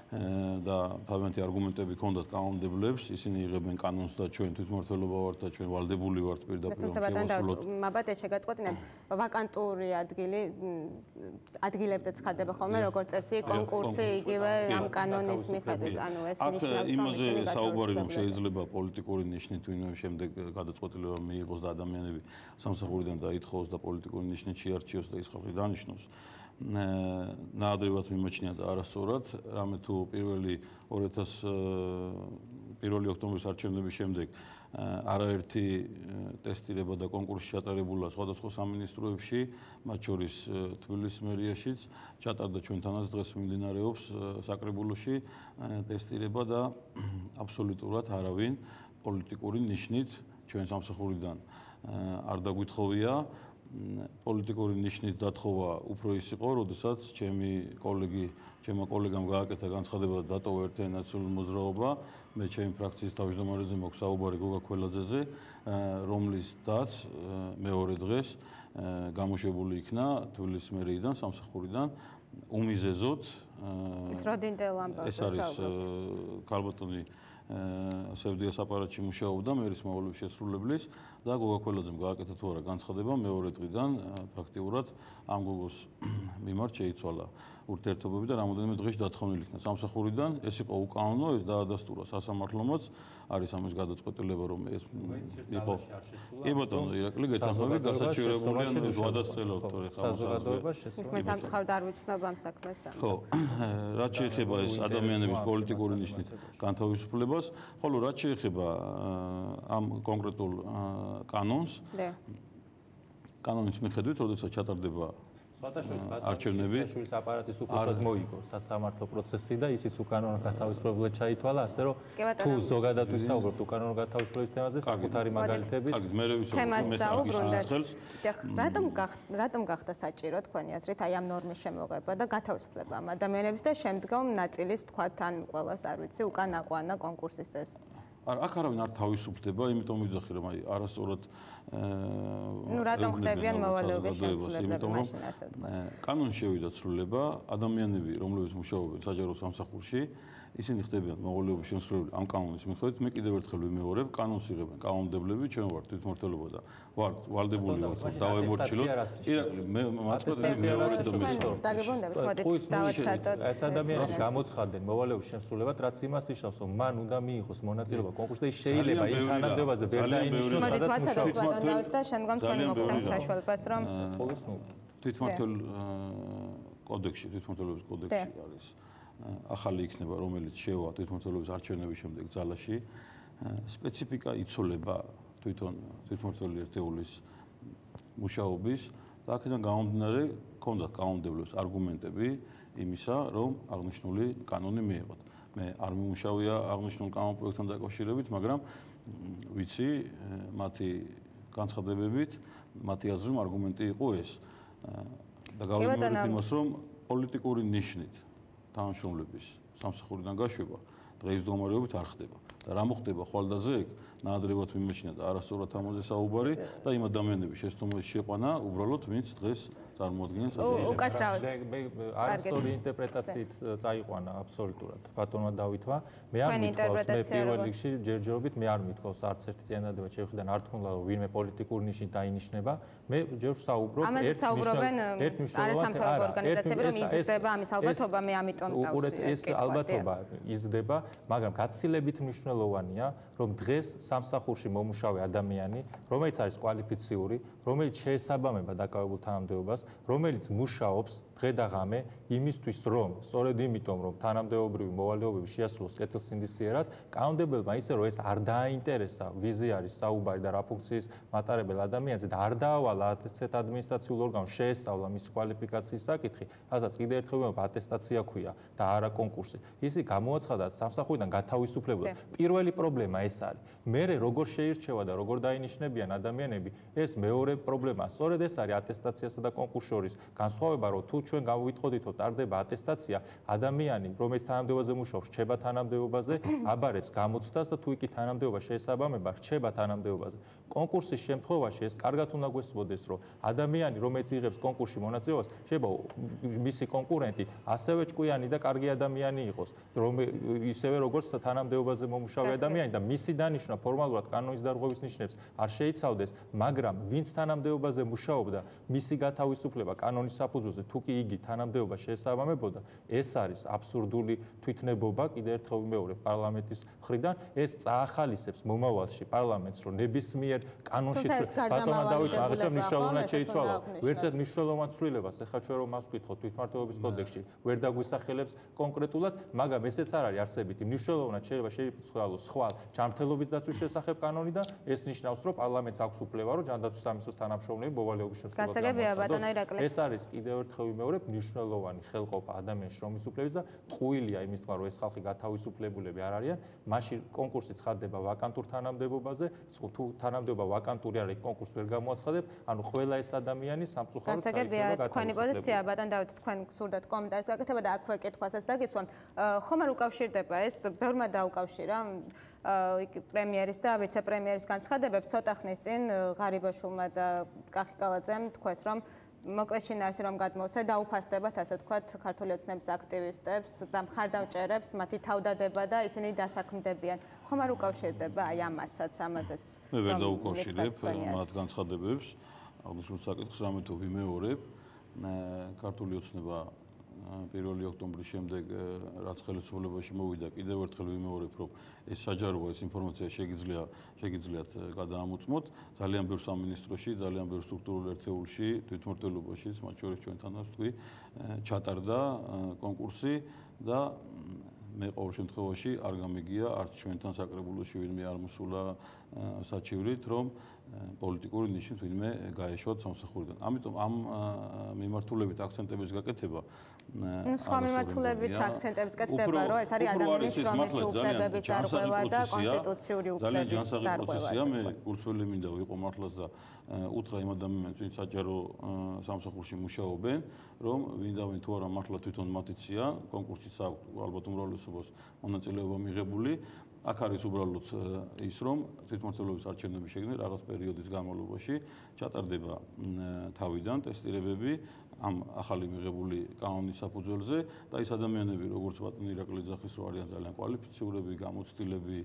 და თავიანთი არგუმენტები ჰქონდათ კანონმდებლებს, ისინი იღებენ კანონს და ჩვენ თვითმმართველობა ვართ და ჩვენ ვალდებული ვართ პირდაპირ
შევასრულოთ. მაბატე შეგაწყვეტინებ, ვაკანტური ადგილებზე ცხადდება ხოლმე როგორც წესი, კონკურსი იგივე ამ კანონის მიხედვით, ანუ ეს ნიშნავს
იმაზე საუბარი რომ შეიძლება პოლიტიკური ნიშნით ვინმე შემდეგ გადაწყვეტილება მიიღოს და ადამიანები სამსახურიდან დაითხოვოს და პოლიტიკური ნიშნით შეარჩიოს და ის ხალხი დანიშნოს. ნაადრევად მიმოჩნია და არასწორად, რამე თუ პირველი ოქტომბრის არჩევნების შემდეგ არაერთი ტესტირება და კონკურსი ჩატარებულა სხვადასხვა სამინისტროებში, მათ შორის თბილისის მერიაშიც, ჩატარდა ჩვენთანაც დღეს მიმდინარეობს საკრებულოში ტესტირება და აბსოლუტურად არავინ პოლიტიკური ნიშნით ჩვენ სამსახურიდან არ დაგვითხოვია. პოლიტიკური ნიშნით დათხოვა უფრო ის იყო, როდესაც ჩემმა კოლეგამ გააკეთა განცხადება და დატოვა ერთიანი ნაციონალური მოძრაობა, მე ჩემი ფრაქციის თავმჯდომარეზე მაქვს საუბარი გოგა ქველაძეზე, რომლის დაც მეორე დღეს გამოშვებული იქნა თბილისის მერიიდან, სამსახურიდან უმიზეზოდ ეს არის ქალბატონი სევდიას აპარატში მუშაობდა მერის მოვალეობის შესრულებლის და გოგა ქველაძემ გააკეთა თუ არა განცხადება მეორე დღიდან ფაქტიურად ამ გოგოს მიმართ შეიცვალა ურთიერთობები და რამოდენიმე დღეში დათხოვნილი იქნა სამსახურიდან. ეს იყო უკანონო, ეს დაადასტურა სასამართლომაც, არის ამის გადაწყვეტილება რომ ეს იყო. კი ბატონო, ირაკლი გეთანხმებით გასაჩივრებულია ვადასწრებთ თორე
მე სამცხარო არ ვიცნობ ამ საქმეს.
ხო, რაც შეეხება ეს ადამიანების პოლიტიკური ნიშნით განთავისუფლებას, ხოლო რაც შეეხება ამ კონკრეტულ კანონს, კანონის მიხედვით, როდესაც ჩატარდება არჩევნები,
შვილის აპარატის უფლებას მოიგო სასამართლო პროცესი და ისიც უკანონო გათავისუფლებლად ჩაითვალა, ასე რომ თუ ზოგადად ვისაუბრებთ უკანონო გათავისუფლების თემაზე, საკუთარი მაგალითებით
თემას დაუბრუნდეთ. რატომ გახდა საჭირო თქვენი აზრით აი ამ ნორმის შემოღება და გათავისუფლება ამ ადამიანების და შემდგომ ნაწილის თქვათ ან ყველას არ ვიცი, უკან აყვანა კონკურსის წესს?
აქ არავინ არ თავისუფლდება, იმიტომ ვიძახი რომ აი არასწორად
რატომ ხდებიან მოვალეობის შესრულებები მაშინ ასე ვთქვა.
კანონში შევიდა ცვლილება, ადამიანები, რომლებიც მუშაობენ საჯარო სამსახურში, ისინი ხდებიან მოვალეობის შესრულებული ამ კანონის მიხედვით. მე კიდევ ერთხელ ვიმეორებ, კანონს იღებენ კანონმდებლები, ჩვენ ვართ თვითმმართველობა და ვართ ვალდებული ვართ დავემორჩილოთ. ირაკლი მე მათქვე მეორე და მესამე.
დაგებონდებით, მოდით დავაცადოთ.
ეს ადამიანს გამოცხადდნენ მოვალეობის შესრულებად, რაც იმას ნიშნავს, რომ მან უნდა მიიღოს მონაწილეობა კონკურსში და ის შეიძლება იმ თანამდებობაზე ვერ დაინიშნოს,
მოდით ვაცადოთ ბატონდაოს და შემდგომ თქვენი მოგცემთ საშუალებას, რომ
თვითმმართველ თვითმმართველობის კოდექსში არის ახალი იქნება, რომელიც შევა თვითმმართველობის არჩევნების შემდეგ ძალაში. სპეციფიკა იცოლება თვითონ თვითმმართველი ერთეულის მუშაობის და აქედან გამომდინარე ჰქონდათ კანონმდებლებს არგუმენტები იმისა, რომ აღნიშნული კანონი მიიღოთ. მე არ მიმუშავია აღნიშნულ კანონპროექტთან დაკავშირებით, მაგრამ ვიცი მათი განცხადებებით, მათი აზრით არგუმენტი იყო ეს. და გავიმეორებ იმას, რომ პოლიტიკური ნიშნით თანამშრომლების სამსახურიდან გაშვება დღეის მდგომარეობით არ ხდება. და რა მოხდება ხვალდაზე ეგ ნაადრევად მიმოჩნია და არასწორად ამაზე საუბარი და იმ ადამიანების შესტუმრების შეყვანა უბრალოდ ვინც დღეს წარმოადგენს
უკაცრავად.
არასწორი ინტერპრეტაციით წაიყვანა აბსოლუტურად ბატონმა დავითმა. მე არ მithავს მე პირველ რიგში ჯერჯერობით მე არ მithავს არც ერთი წინადადება შევხვიდან არ თქონდა რომ ვინმე პოლიტიკური ნიშნით დაინიშნება. მე ჯერ ვსაუბრობ
ერთ არასამთავრობო ორგანიზაციები რომ იზრდება ამის ალბათობა მე ამიტომ დავსვი
ეს ალბათობა იზრდება, მაგრამ გაცილებით მნიშვნელოვანია რომ დღეს სამსახურში მომუშავე ადამიანი, რომელიც არის კვალიფიციური, რომელიც შეესაბამება დაკავებულ თანამდებობას, რომელიც მუშაობს დღე და ღამე იმისთვის, რომ სწორედ იმიტომ, რომ თანამდებობრივი მოვალეობები შეასრულოს კეთილსინდისიერად, კანონმდებელმა ისე რომ ეს არ დააინტერესა ვიზი არის საუბარი და რა ფუნქციის მატარებელ ადამიანზე და არ დაავალა ასეთ ადმინისტრაციულ ორგანოს შეესწავლა მისი კვალიფიკაციის საკითხი, რასაც კიდევ ერთხელ ვიმეორებ ატესტაცია ქვია და არა კონკურსი. ისი გამოაცხადა სამსახურიდან გათავისუფლებლად. პირველი პრობლემა ეს არის. მერე როგორ შეირჩევა და როგორ დაინიშნებიან ადამიანები, ეს მეორე პრობლემაა. სწორედ ეს არის ატესტაციასა და კონკურსს შორის განსხვავება, რომ თუ ჩვენ გავვითხოვდით, რომ ტარდება ატესტაცია, ადამიანი, რომელიც თანამდებობაზე მუშაობს, რჩება თანამდებობაზე, აბარებს გამოცდას და თუ იგი თანამდებობა შეესაბამება, რჩება თანამდებობაზე. კონკურსის შემთხვევაში ეს კარგად უნდა გვესწრებოდეს, რომ ადამიანი, რომელიც იღებს კონკურსში მონაწილეობას, შეიძლება მისი კონკურენტი ასევე ჭკვიანი და კარგი ადამიანი იყოს, ისევე როგორც თანამდებობაზე მომუშავე ადამიანი და მისი დანიშვნა ფორმალურად კანონის დარღვევის ნიშნებს არ შეიცავდეს, მაგრამ ვინც თანამდებობაზე მუშაობდა, მისი გათავისუფლება კანონის საფუძველზე, თუ კი იგი თანამდებობა შეესაბამებოდა, ეს არის აბსურდული თვითნებობა, კიდევ ერთხელ ვიმეორებ პარლამენტის მხრიდან, ეს წაახალისებს მომავალში პარლამენტს, რომ ნებისმიერ კანონში ბატონმა დავით მაგასაც მნიშვნელოვნად შეიცვალა. ვერცად მნიშვნელოვან ცვლილებას, ეხლა ჩვენ რომ მას ვკითხოთ თვითმმართველობის კოდექსში, ვერ დაგვისახელებს კონკრეტულად, მაგრამ ესეც არ არის არსებითი. მნიშვნელოვნად შეიძლება შეიცვალოს სხვა ჯანმრთელობის დაცვის შესახებ კანონი და ეს ნიშნავს, რომ პარლამენტს აქვს უფლება, რომ ჯანდაცვის სამინისტროს თანამშრომლები მოვალეობის შესრულებას. ეს არის კიდევ ერთხელ ვიმეორებ მნიშვნელოვანი ხელყოფა ადამიანის შრომის უფლების და ტყუილია იმის თქმა, რომ ეს ხალხი გათავისუფლებულები არ არიან, მაშინ კონკურსი ცხადდება ვაკანტურ თანამდებობაზე, თუ თანამდებობა ვაკანტური არის, კონკურსს ვერ გამოაცხადებ, ანუ ყველა ეს ადამიანი სამწუხაროდ
გასაგებია თქვენი პოზიცია, ბატონ დავით, თქვენ გსურდათ კომენტარს გაკეთება და აქვე კითხვასაც დაგისვამ. ხომ არ უკავშირდება ეს, ბევრმა დაუკავშირა პრემიერის და ვიცე-პრემიერის განცხადებებს ცოტა ხნის წინ ღარიბაშვილმა და კახიკალაძემ თქვეს, რომ მოკლედ შინაარსი რომ გადმოვცე დაუფასდებათ, ასე ვთქვათ, ქართული ოცნების აქტივისტებს და მხარდამჭერებს, მათი თავდადება და ისინი დასაქმდებიან. ხომ არ უკავშირდება აი ამასაც, ამაზეც?
მე ვერ დაუკავშირებ მათ განცხადებებს. აღნიშნულ საკითხს რამე თუ ვიმეორებ, ქართული ოცნება 1 ოქტომბრის შემდეგ რაც ხელისუფლებაში მოვიდა, კიდევ ერთხელ ვიმეორებ, რომ ეს საჯაროა, ეს ინფორმაცია შეგიძლიათ გადაამოწმოთ ძალიან ბევრ სამინისტროში, ძალიან ბევრ სტრუქტურულ ერთეულში, თვითმმართველობაშიც, მათ შორის ჩვენთანაც თქვი, ჩატარდა კონკურსი და მე ყოველ შემთხვევაში არ გამიგია არც ჩვენთან საკრებულოში ვინმე არ მოსულა საჩივრით, რომ პოლიტიკური ნიშნით ვინმე გაეშვათ სამსახურიდან. ამიტომ ამ მიმართულებით აქცენტების გაკეთება
სხვა მიმართულებით აქცენტებს გაკეთება, რომ ეს არის ადამიანის შრომითი უფლებების დარღვევა და კონსტიტუციური უფლებების დარღვევა.
მე კურსველი მინდა ვიყო მართლაც და უთხრა იმ ადამიანებს, ვინც საჯარო სამსახურში მუშაობენ, რომ ვინდავენ თუ არა მართლა თვითონ მათიცია, კონკურსიც აქვს ალბათ უმრავლესობას მონაწილეობა მიღებული. აქ არის უბრალოდ ის, რომ თვითმმართველობის არჩევნების შეგრძნება რაღაც პერიოდის განმავლობაში ჩატარდება თავიდან ტესტირებები ამ ახალი მიღებული კანონის საფუძველზე და ის ადამიანები, როგორც ბატონი ირაკლი ძახის რო არიან ძალიან კვალიფიცირებული, გამოცდილები,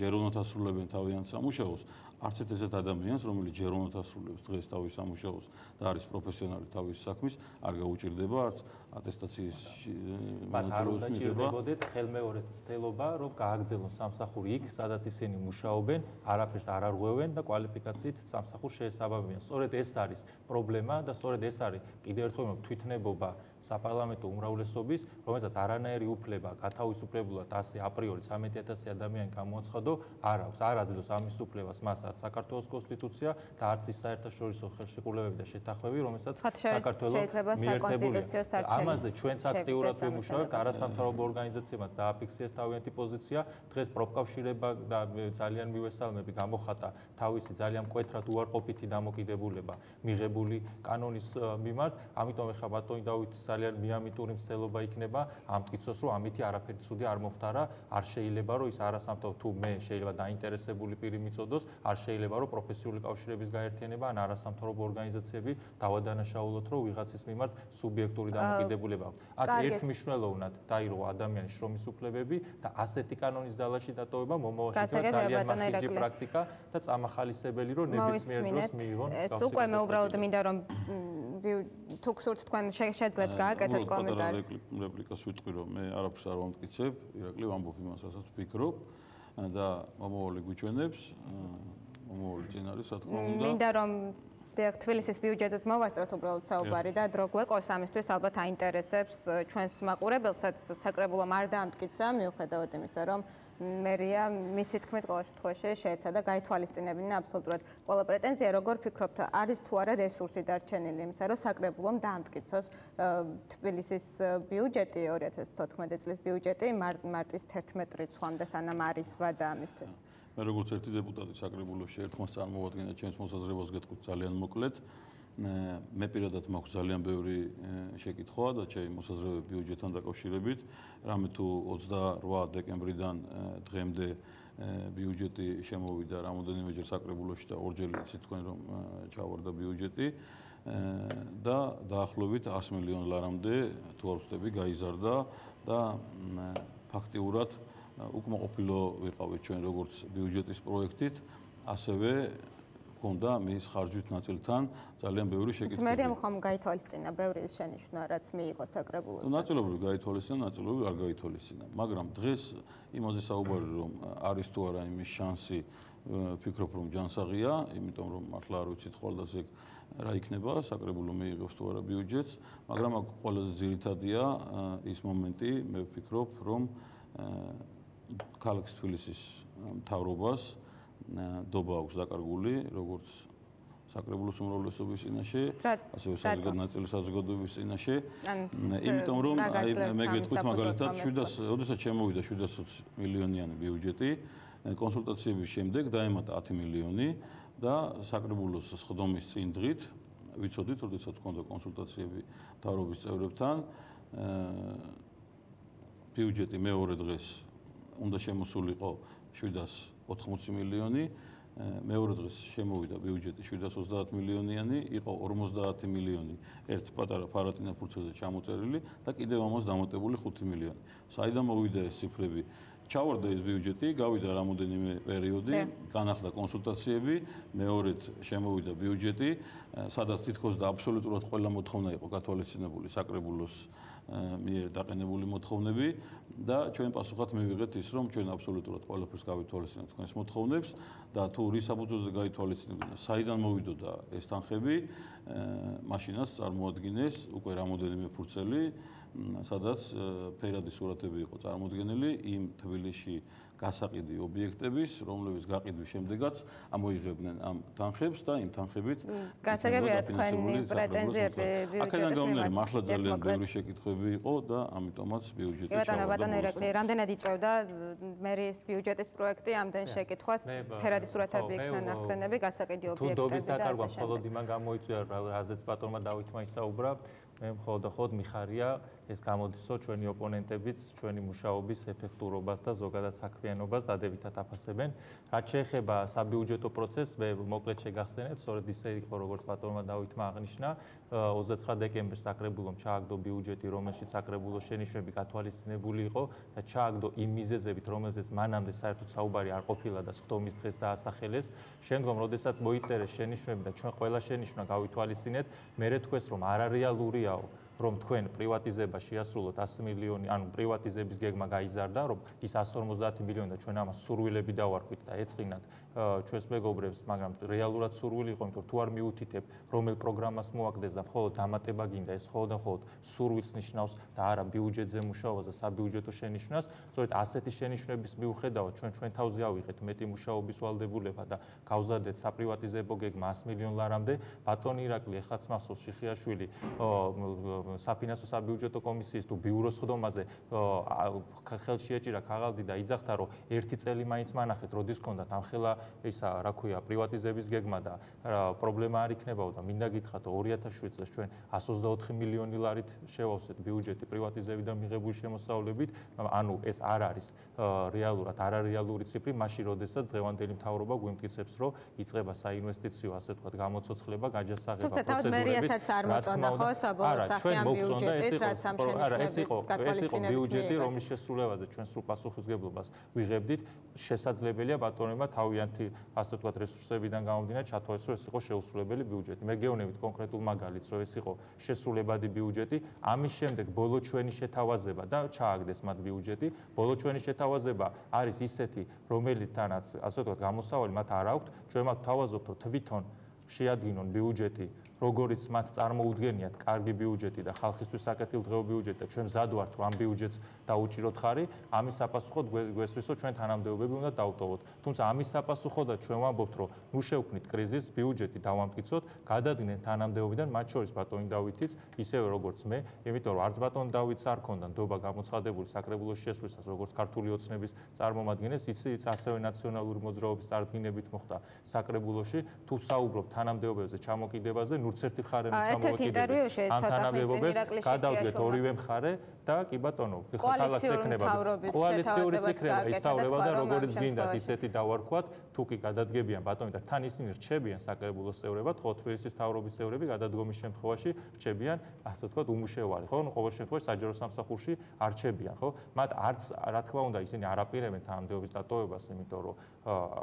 ჯეროვნად ასრულებენ თავიანთ სამუშაოს, არც ესეთ ადამიანს, რომელიც ჯეროვნად ასრულებს დღეს თავის სამუშაოს და არის პროფესიონალი თავის საქმის, არ გაუჭირდება არც ატესტაციის
მონაწილეობის მიღება. ხელმეორედ ცდელობა, რომ გააგრძელონ სამსახური იქ, სადაც ისინი მუშაობენ, არაფერს არ არღვევენ და კვალიფიკაციით სამსახურს შეესაბამებიან. სწორედ ეს არის პრობლემა და სწორედ ეს არის კიდევ ერთხელ თვითნებობა საპარლამენტო უმრავლესობის, რომელსაც არანაირი უფლება გათავისუფლებულად ასე აპრიორი 13,000 ადამიანი გამოაცხადო, არ აქვს, არ აძლევს ამის უფლებას მას არც საქართველოს კონსტიტუცია და არც ის საერთაშორისო ხელშეკრულებები და შეთანხმებები, რომელსაც საქართველოს მიერთებულია. ამაზე ჩვენც აქტიურად ვიმუშავებთ, არასამთავრობო ორგანიზაციებმაც დააფიქსირეს თავიანთი პოზიცია. დღეს პროფკავშირება და ძალიან მივესალმები გამოხატა თავისი ძალიან მკვეთრად უარყოფითი დამოკიდებულება მიღებული კანონის მიმართ. ამიტომ ეხლა ბატონი დავითის ძალიან მიამიტური მცდელობა იქნება ამ მტკიცოს, რომ ამითი არაფერი ცუდი არ მოხდარა, არ შეიძლება რომ ის არასამთავრობო თუ მე შეიძლება დაინტერესებული პირი მიწოდოს, არ შეიძლება რომ პროფესიული კავშირების გაერთიანება ან არასამთავრობო ორგანიზაციები დავადანაშაულოთ, რომ ვიღაცის მიმართ სუბიექტური დამოკიდებულება აქვს. აქ ერთმნიშვნელოვნად დაირღვა ადამიანის შრომის უფლებები და ასეთი კანონის ძალაში დატოვება მომავალში ძალიან მახინჯი პრაქტიკა და წამახალისებელი, რომ ნებისმიერ დროს მიიღონ.
ეს უკვე მე უბრალოდ მინდა რომ თუ გსურთ თქვენ შეძლებთ გააკეთოთ კომენტარი.
რეპლიკას ვიტყვი, რომ მე არაფერს არ ვამტკიცებ, ირაკლი ვამბობ იმას, რასაც ვფიქრობ და მომავალი გვიჩვენებს, მომავალი წინ არის, რა თქმა უნდა.
მინდა რომ დიახ, თბილისის ბიუჯეტით მოვასწროთ უბრალოდ საუბარი და დრო გვეყოს ამისთვის ალბათ აინტერესებს ჩვენს მაყურებელსაც საკრებულომ არ დაამტკიცა მიუხედავად იმისა, რომ მერია მისი თქმით ყოველ შემთხვევაში შეეცადა გაითვალისწინებინა აბსოლუტურად ყველა პრეტენზია. როგორ ფიქრობთ, არის თუ არა რესურსი დარჩენილი იმისა, რომ საკრებულომ დაამტკიცოს თბილისის ბიუჯეტი 2014 წლის ბიუჯეტი მარტის 11 რიცხვამდე სანამ არის ვადა ამისთვის?
მე როგორც ერთი დეპუტატი საკრებულოში ერთხმას წარმოვადგინა ჩემს მოსაზრებას გეტყვით ძალიან მოკლედ. მე პირადად მაქვს ძალიან ბევრი შეკითხვა და ჩემი მოსაზრებები ბიუჯეტთან დაკავშირებით. რამე თუ 28 დეკემბრიდან დღემდე ბიუჯეტი შემოვიდა რამოდენიმეჯერ საკრებულოში და ორჯერ იცით თქვენ რომ ჩავარდა ბიუჯეტი და დაახლოებით 100 მილიონ ლარამდე თუ არ ვცდები გაიზარდა და ფაქტიურად უკმაყოფილო ვიყავით ჩვენ როგორც ბიუჯეტის პროექტით, ასევე ჰქონდა მის ხარჯვით ნაწილთან ძალიან ბევრი შეკითხვები.
მერიამ ხომ გაითვალისწინა ბევრი ის შენიშვნა, რაც მიიღო საკრებულოსთან.
ნაწილობრივ გაითვალისწინა, ნაწილობრივ არ გაითვალისწინა, მაგრამ დღეს იმაზე საუბარი რომ არის თუ არა იმის შანსი, ვფიქრობ რომ ჯანსაღია, იმიტომ რომ მართლა არ ვიცით ხვალდას ეგ რა იქნება, საკრებულო მიიღებს თუ არა ბიუჯეტს, მაგრამ აქ ყველაზე ძირითადია ის მომენტი, მე ვფიქრობ რომ ქალაქის თბილისის მთავრობას დობა აქვს დაკარგული როგორც საკრებულოს უმრავლესობის წინაშე, ასევე საზოგადოების წინაშე. იმიტომ რომ მე გეტყვით მაგალითად, ოდესაც შემოვიდა 720 მილიონიანი ბიუჯეტი, კონსულტაციების შემდეგ დაემატა 10 მილიონი და საკრებულოს სხდომის წინ დღით ვიცოდით, ოდესაც ჰქონდა კონსულტაციები მთავრობის წევრებთან, ბიუჯეტი მეორე დღეს უნდა შემოსულიყო 780 მილიონი, მეორე დღეს შემოვიდა ბიუჯეტი 730 მილიონიანი, იყო 50 მილიონი ერთ პატარა ფარატინა ფურცელზე ჩამოწერილი და კიდევ ამას დამატებული 5 მილიონი. საიდან მოვიდა ეს ციფრები? ჩავარდა ეს ბიუჯეტი, გავიდა რამოდენიმე პერიოდი, განახლდა კონსულტაციები, მეორედ შემოვიდა ბიუჯეტი, სადაც თითქოს და აბსოლუტურად ყველა მოთხოვნა იყო გათვალისწინებული საკრებულოს მიერ დაყენებული მოთხოვნები და ჩვენ პასუხად მივიღეთ ის, რომ ჩვენ აბსოლუტურად ყველაფერს გავითვალისწინებთ თქვენს მოთხოვნებს და თუ რის საფუძველზე გაითვალისწინებთ, საიდან მოვიდოდა ეს თანხები, მაშინაც წარმოადგინეს უკვე რამოდენიმე ფურცელი, სადაც ფერადი სურათები იყო წარმოდგენილი იმ თბილისში გასაყიდი ობიექტების, რომლებიც გაყიდვის შემდეგაც ამოიღებდნენ ამ თანხებს და იმ თანხებით
გასაგებია თქვენი პრეტენზიები
აქედან გამომდინარე მართლა ძალიან ბევრი შეკითხვები იყო და ამიტომაც ბიუჯეტი ჩავარდა.
ბატონო ირაკლი, რამდენად იწევდა მერიის ბიუჯეტის პროექტი ამდენ შეკითხვას, ფერადი სურათები იქნა ნახსენები, გასაყიდი ობიექტები და ასე შემდეგ.
თუ დაკარგვა მხოლოდ იმან გამოიწვია, რაზეც ბატონმა დავითმა ისაუბრა, მე მხოლოდ მიხარია ეს გამოდისო ჩვენი ოპონენტებიც ჩვენი მუშაობის ეფექტურობას და ზოგადად საქმიანობას დადებითად აფასებენ. რაც შეეხება საბიუჯეტო პროცესს, მე მოკლედ შეგახსენებთ, სწორედ ისე იყო, როგორც ბატონმა დავითმა აღნიშნა, 29 დეკემბერს საკრებულომ ჩააგდო ბიუჯეტი, რომელშიც საკრებულოს შენიშვნები გათვალისწინებული იყო და ჩააგდო იმ მიზეზებით, რომელზეც მანამდე საერთოდ საუბარი არ ყოფილა და სხდომის დღეს დაასახელეს. შემდგომ, როდესაც მოიწერეს შენიშვნები და ჩვენ ყველა შენიშვნა გავითვალისწინეთ, მერე თქვეს, რომ არარეალურიაო რომ თქვენ პრივატიზება შეასრულოთ 100 მილიონი, ანუ პრივატიზების გეგმა გაიზარდა, რომ ის 150 მილიონი და ჩვენ ამას სურვილები დავარქვით და ეწყინათ ჩვენს მეგობრებს, მაგრამ რეალურად სურვილი იყო, იმიტომ თუ არ მიუთითებ, რომელ პროგრამას მოაგდეს და მხოლოდ დამატება გინდა, ეს მხოლოდ სურვილს ნიშნავს და არა ბიუჯეტზე მუშაობას და საბიუჯეტო შენიშვნას. სწორედ ასეთი შენიშვნების მიუხედავად ჩვენ თავზე ავიღეთ მეტი მუშაობის ვალდებულება და გავზადეთ საპრივატიზებო გეგმა 100 მილიონ ლარამდე. ბატონი ირაკლი ეხლაც მახსოვს შიხიაშვილი საფინანსო საბიუჯეტო კომისიის თუ ბიუროს ხდომაზე ხელში ეჭირა ქაღალდი და იძახდა, რომ ერთი წელი მაინც მანახეთ, როდის ჰქონდათ ამხელა ისა, რა ქვია, პრივატიზების გეგმა და პრობლემა არ იქნებაო და მინდა გითხრათ, 2007 წელს ჩვენ 124 მილიონი ლარით შევავსეთ ბიუჯეტი პრივატიზებიდან მიღებული შემოსავლებით, ანუ ეს არ არის რეალურად არარეალური ციფრი, მაშინ როდესაც დღევანდელი მთავრობა გვიმტკიცებს, რომ იწყება საინვესტიციო, ასე ვთქვათ, გამოცოცხლება, გაჯასაღება პროცედურების.
თუმცა მერიასაც არ მოწონდა ხო საბოლოო სახე ამ ბიუჯეტის, რაც ამ შენიშვნების გათვალისწინებით
ბიუჯეტი, რომლის შესრულებაზე ჩვენ სრულ პასუხისმგებლობას ვიღებდით, შესაძლებელია ბატონებმა თავიანთი, ასე ვთქვათ, რესურსებიდან გამომდინარე ჩათვალეს, რომ ეს იყო შეუსრულებელი ბიუჯეტი. მე გეუბნებით კონკრეტულ მაგალითს, რომ ეს იყო შესრულებადი ბიუჯეტი, ამის შემდეგ ბოლო ჩვენი შეთავაზება და ჩააგდეს მათ ბიუჯეტი, ბოლო ჩვენი შეთავაზება არის ისეთი, რომელთანაც, ასე ვთქვათ, გამოსავალი მათ არ აქვთ, ჩვენ მათ ვთავაზობთ, რომ თვითონ შეადგინონ ბიუჯეტი, როგორც მათ წარმოუდგენიათ კარგი ბიუჯეტი და ხალხისთვის საკეთილდღეო ბიუჯეტი და ჩვენ მზად ვართ რომ ამ ბიუჯეტს დაუჭიროთ ხარი, ამის საპასუხოდ გვესმის რომ ჩვენ თანამდებობები უნდა დავტოვოთ. თუმცა ამის საპასუხოდაც ჩვენ ვამბობთ რომ ნუ შევქმნით კრიზისს, ბიუჯეტი დავამტკიცოთ, გადადგინეთ თანამდებობიდან, მათ შორის ბატონი დავითიც, ისევე როგორც მე, იმიტომ რომ არც ბატონ დავითს არ ქონდა ნდობა გამოცხადებული საკრებულოში შესვლისას, როგორც ქართული ოცნების წარმომადგენელს, ისიც ასევე ნაციონალური მოძრაობის წარდგინებით მოხდა საკრებულოში. თუ საუბრობ თანამდებობებზე ჩამოკიდებაზე, ნურც ერთი მხარე
ჩამოკიდებული. ამ
თანამდებობებს გადავდგეთ ორივე მხარე და კი ბატონო, ხალხს ექნება კოალიციური ციკრება ისთავრება და როგორც გინდათ ისეთი დავარქვათ, თუ კი გადადგებიან ბატონი და თან ისინი რჩებიან საკრებულოს წევრებად, ხო თბილისის მთავრობის წევრები გადადგომის შემთხვევაში რჩებიან, ასე ვთქვათ, უმუშევარი, ხო? ყოველ შემთხვევაში საჯარო სამსახურში არჩებიან, ხო? მათ არც რა თქმა უნდა ისინი არ აპირებენ თანამდებობის დატოვებას, იმიტომ რომ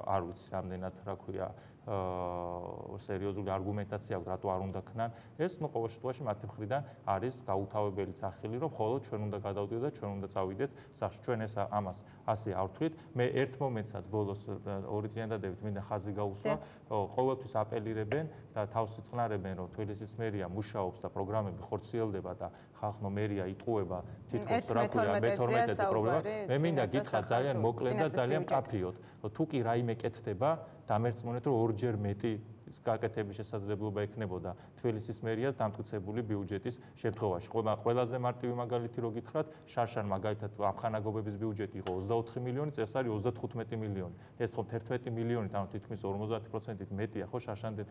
არ ვიცი რამდენად რა ქვია სერიოზული არგუმენტაცია აქვს, რატო არ უნდა ქნან ეს, ნუ ყოველ შემთხვევაში მათი მხრიდან არის გაუთავებელი სახელი, რომ მხოლოდ ჩვენ უნდა გადავდიოთ და ჩვენ უნდა წავიდეთ სახში. ჩვენ ეს ამას ასე არ ვთვლით. მე ერთ მომენტსაც ბოლოს ორი წინადადებით მინდა ხაზი გაუსვა, ყოველთვის აპელირებენ და თავს იწყნარებენ, რომ თბილისის მერია მუშაობს და პროგრამები ხორციელდება და ხალხო მერია იტყუება თითქოს რა ქვია მე-12 პრობლემა. მე მინდა გითხრათ ძალიან მოკლედ და ძალიან მკაფიოდ, თუ კი რაიმე კეთდება, დამერწმუნეთ რომ ორჯერ მეტი გაკეთების შესაძლებლობა ექნებოდა თბილისის მერიას დამტკიცებული ბიუჯეტის შემთხვევაში. ყველაზე მარტივი მაგალითი რო გითხრათ, შარშან მაგალითად ამხანაგობების ბიუჯეტი იყო 24 მილიონი, წელს არის 35 მილიონი. ეს ხომ 11 მილიონით, ანუ თითქმის 50%-ით მეტია ხო შარშანდელ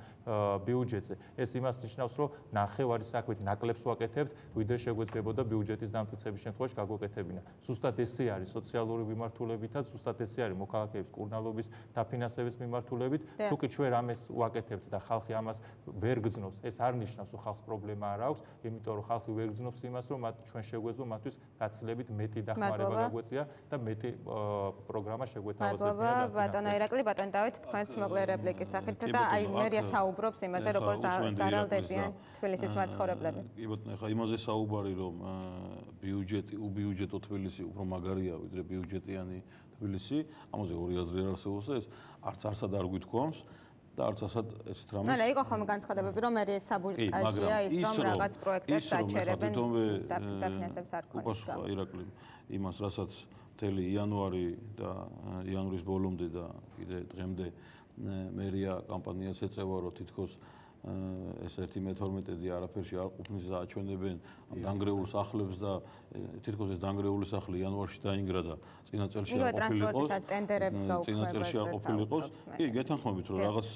ბიუჯეტზე. ეს იმას ნიშნავს, რომ ნახევარი საქმით ნაკლებს ვაკეთებთ, ვიდრე შეგვეძლებოდა ბიუჯეტის დამტკიცების შემთხვევაში გაგვეკეთებინა. ზუსტად ესე არის სოციალური მიმართულებითაც, ზუსტად ესე არის მოქალაქეების კურნალობის დაფინანსების მიმართულებით. თუ კი ჩვენ ამას ვაკეთებთ და ხალხი ამას ვერ გძნობს, ეს არ ნიშნავს, რომ ხალხს პრობლემა არ აქვს, იმიტომ რომ ხალხი ვერ გძნობს იმას, რომ ჩვენ შეგვეძლო მათთვის გაცილებით მეტი დახმარება გაგვეწია და მეტი პროგრამა შეგვეთავაზებინა.
მადლობა ბატონო ირაკლი, ბატონ დავით, თქვენს მოკლე რეპლიკის სახით და აი მერია საუბრობს იმაზე, როგორც ზარალდებიან თბილისის მაცხოვრებლები.
კი ბატონო, ხა იმაზე საუბარი, რომ ბიუჯეტი, უბიუჯეტო თბილისი უფრო მაგარია ვიდრე ბიუჯეტიანი თბილისი, ამაზე ორი აზრი არ არსებობს და ეს არც არსად არ გვითქვამს. და არც ასად ესეთ რამეს.
არა, იყო ხოლმე განცხადებები, რომ მერიის საბუჯეტაშია ის, რომ რაღაც პროექტებს საჩერებენ დაფინანსებს არ ქონია.
უპასუხა ირაკლი იმას, რასაც მთელი იანვარი და იანვრის ბოლომდე და კიდე დღემდე მერია კამპანიას ეწევა, რომ თითქოს ეს 1/12 არაფერში არ ყოფნის და აჩვენებენ ამ დანგრეულ სახლებს და თითქოს ეს დანგრეული სახლი იანვარში დაინგრა და წინა წელში არ ყოფილიყოს. წინა წელში არ ყოფილიყოს. კი, გეთანხმებით, რომ რაღაც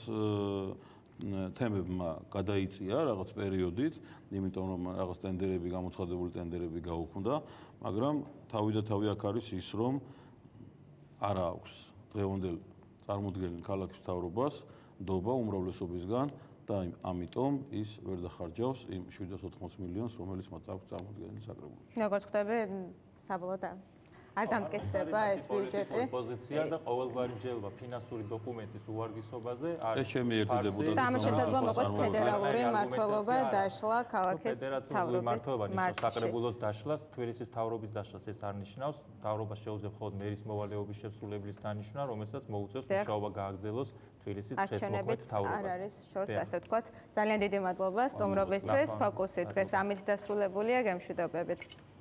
თემებმა გადაიწია რაღაც პერიოდით, იმიტომ რომ რაღაც ტენდერები, გამოცხადებული ტენდერები გაუქმდა, მაგრამ თავი და თავი აქ არის ის, რომ არ აქვს დღევანდელ წარმოუდგენელ ქალაქის მთავრობას ნდობა უმრავლესობისგან და ამიტომ ის ვერ დახარჯავს იმ 780 მილიონს, რომელიც მათ აქვს წარმოუდგენელი საკრებულოში.
როგორც ხვდები, საბოლოოდ არ დამტკიცდება ეს ბიუჯეტი.
პოზიცია და ყოველგვარი მსჯელობა ფინანსური დოკუმენტის უვარგისობაზე არის.
ეს ჩემი ერთი დეპუტატი.
და ამის შესაძლებლობა მოყოს ფედერალური მმართველობა დაშლა ქალაქის
ფედერალური მმართველობა ნიშნავს საკრებულოს დაშლას, თბილისის მთავრობის დაშლას. ეს არ ნიშნავს მთავრობას შეუძლებს მხოლოდ მერის მოვალეობის შესრულებლის დანიშვნა, რომელსაც მოუწევს მუშაობა გააგრძელოს თბილისის დღესმოქმედ მთავრობას.
არ არის შორს, ასე ვთქვათ. ძალიან დიდი მადლობა სტუმრობისთვის. ფოკუსი დღეს ამით დასრულებულია. გემშვიდობებით.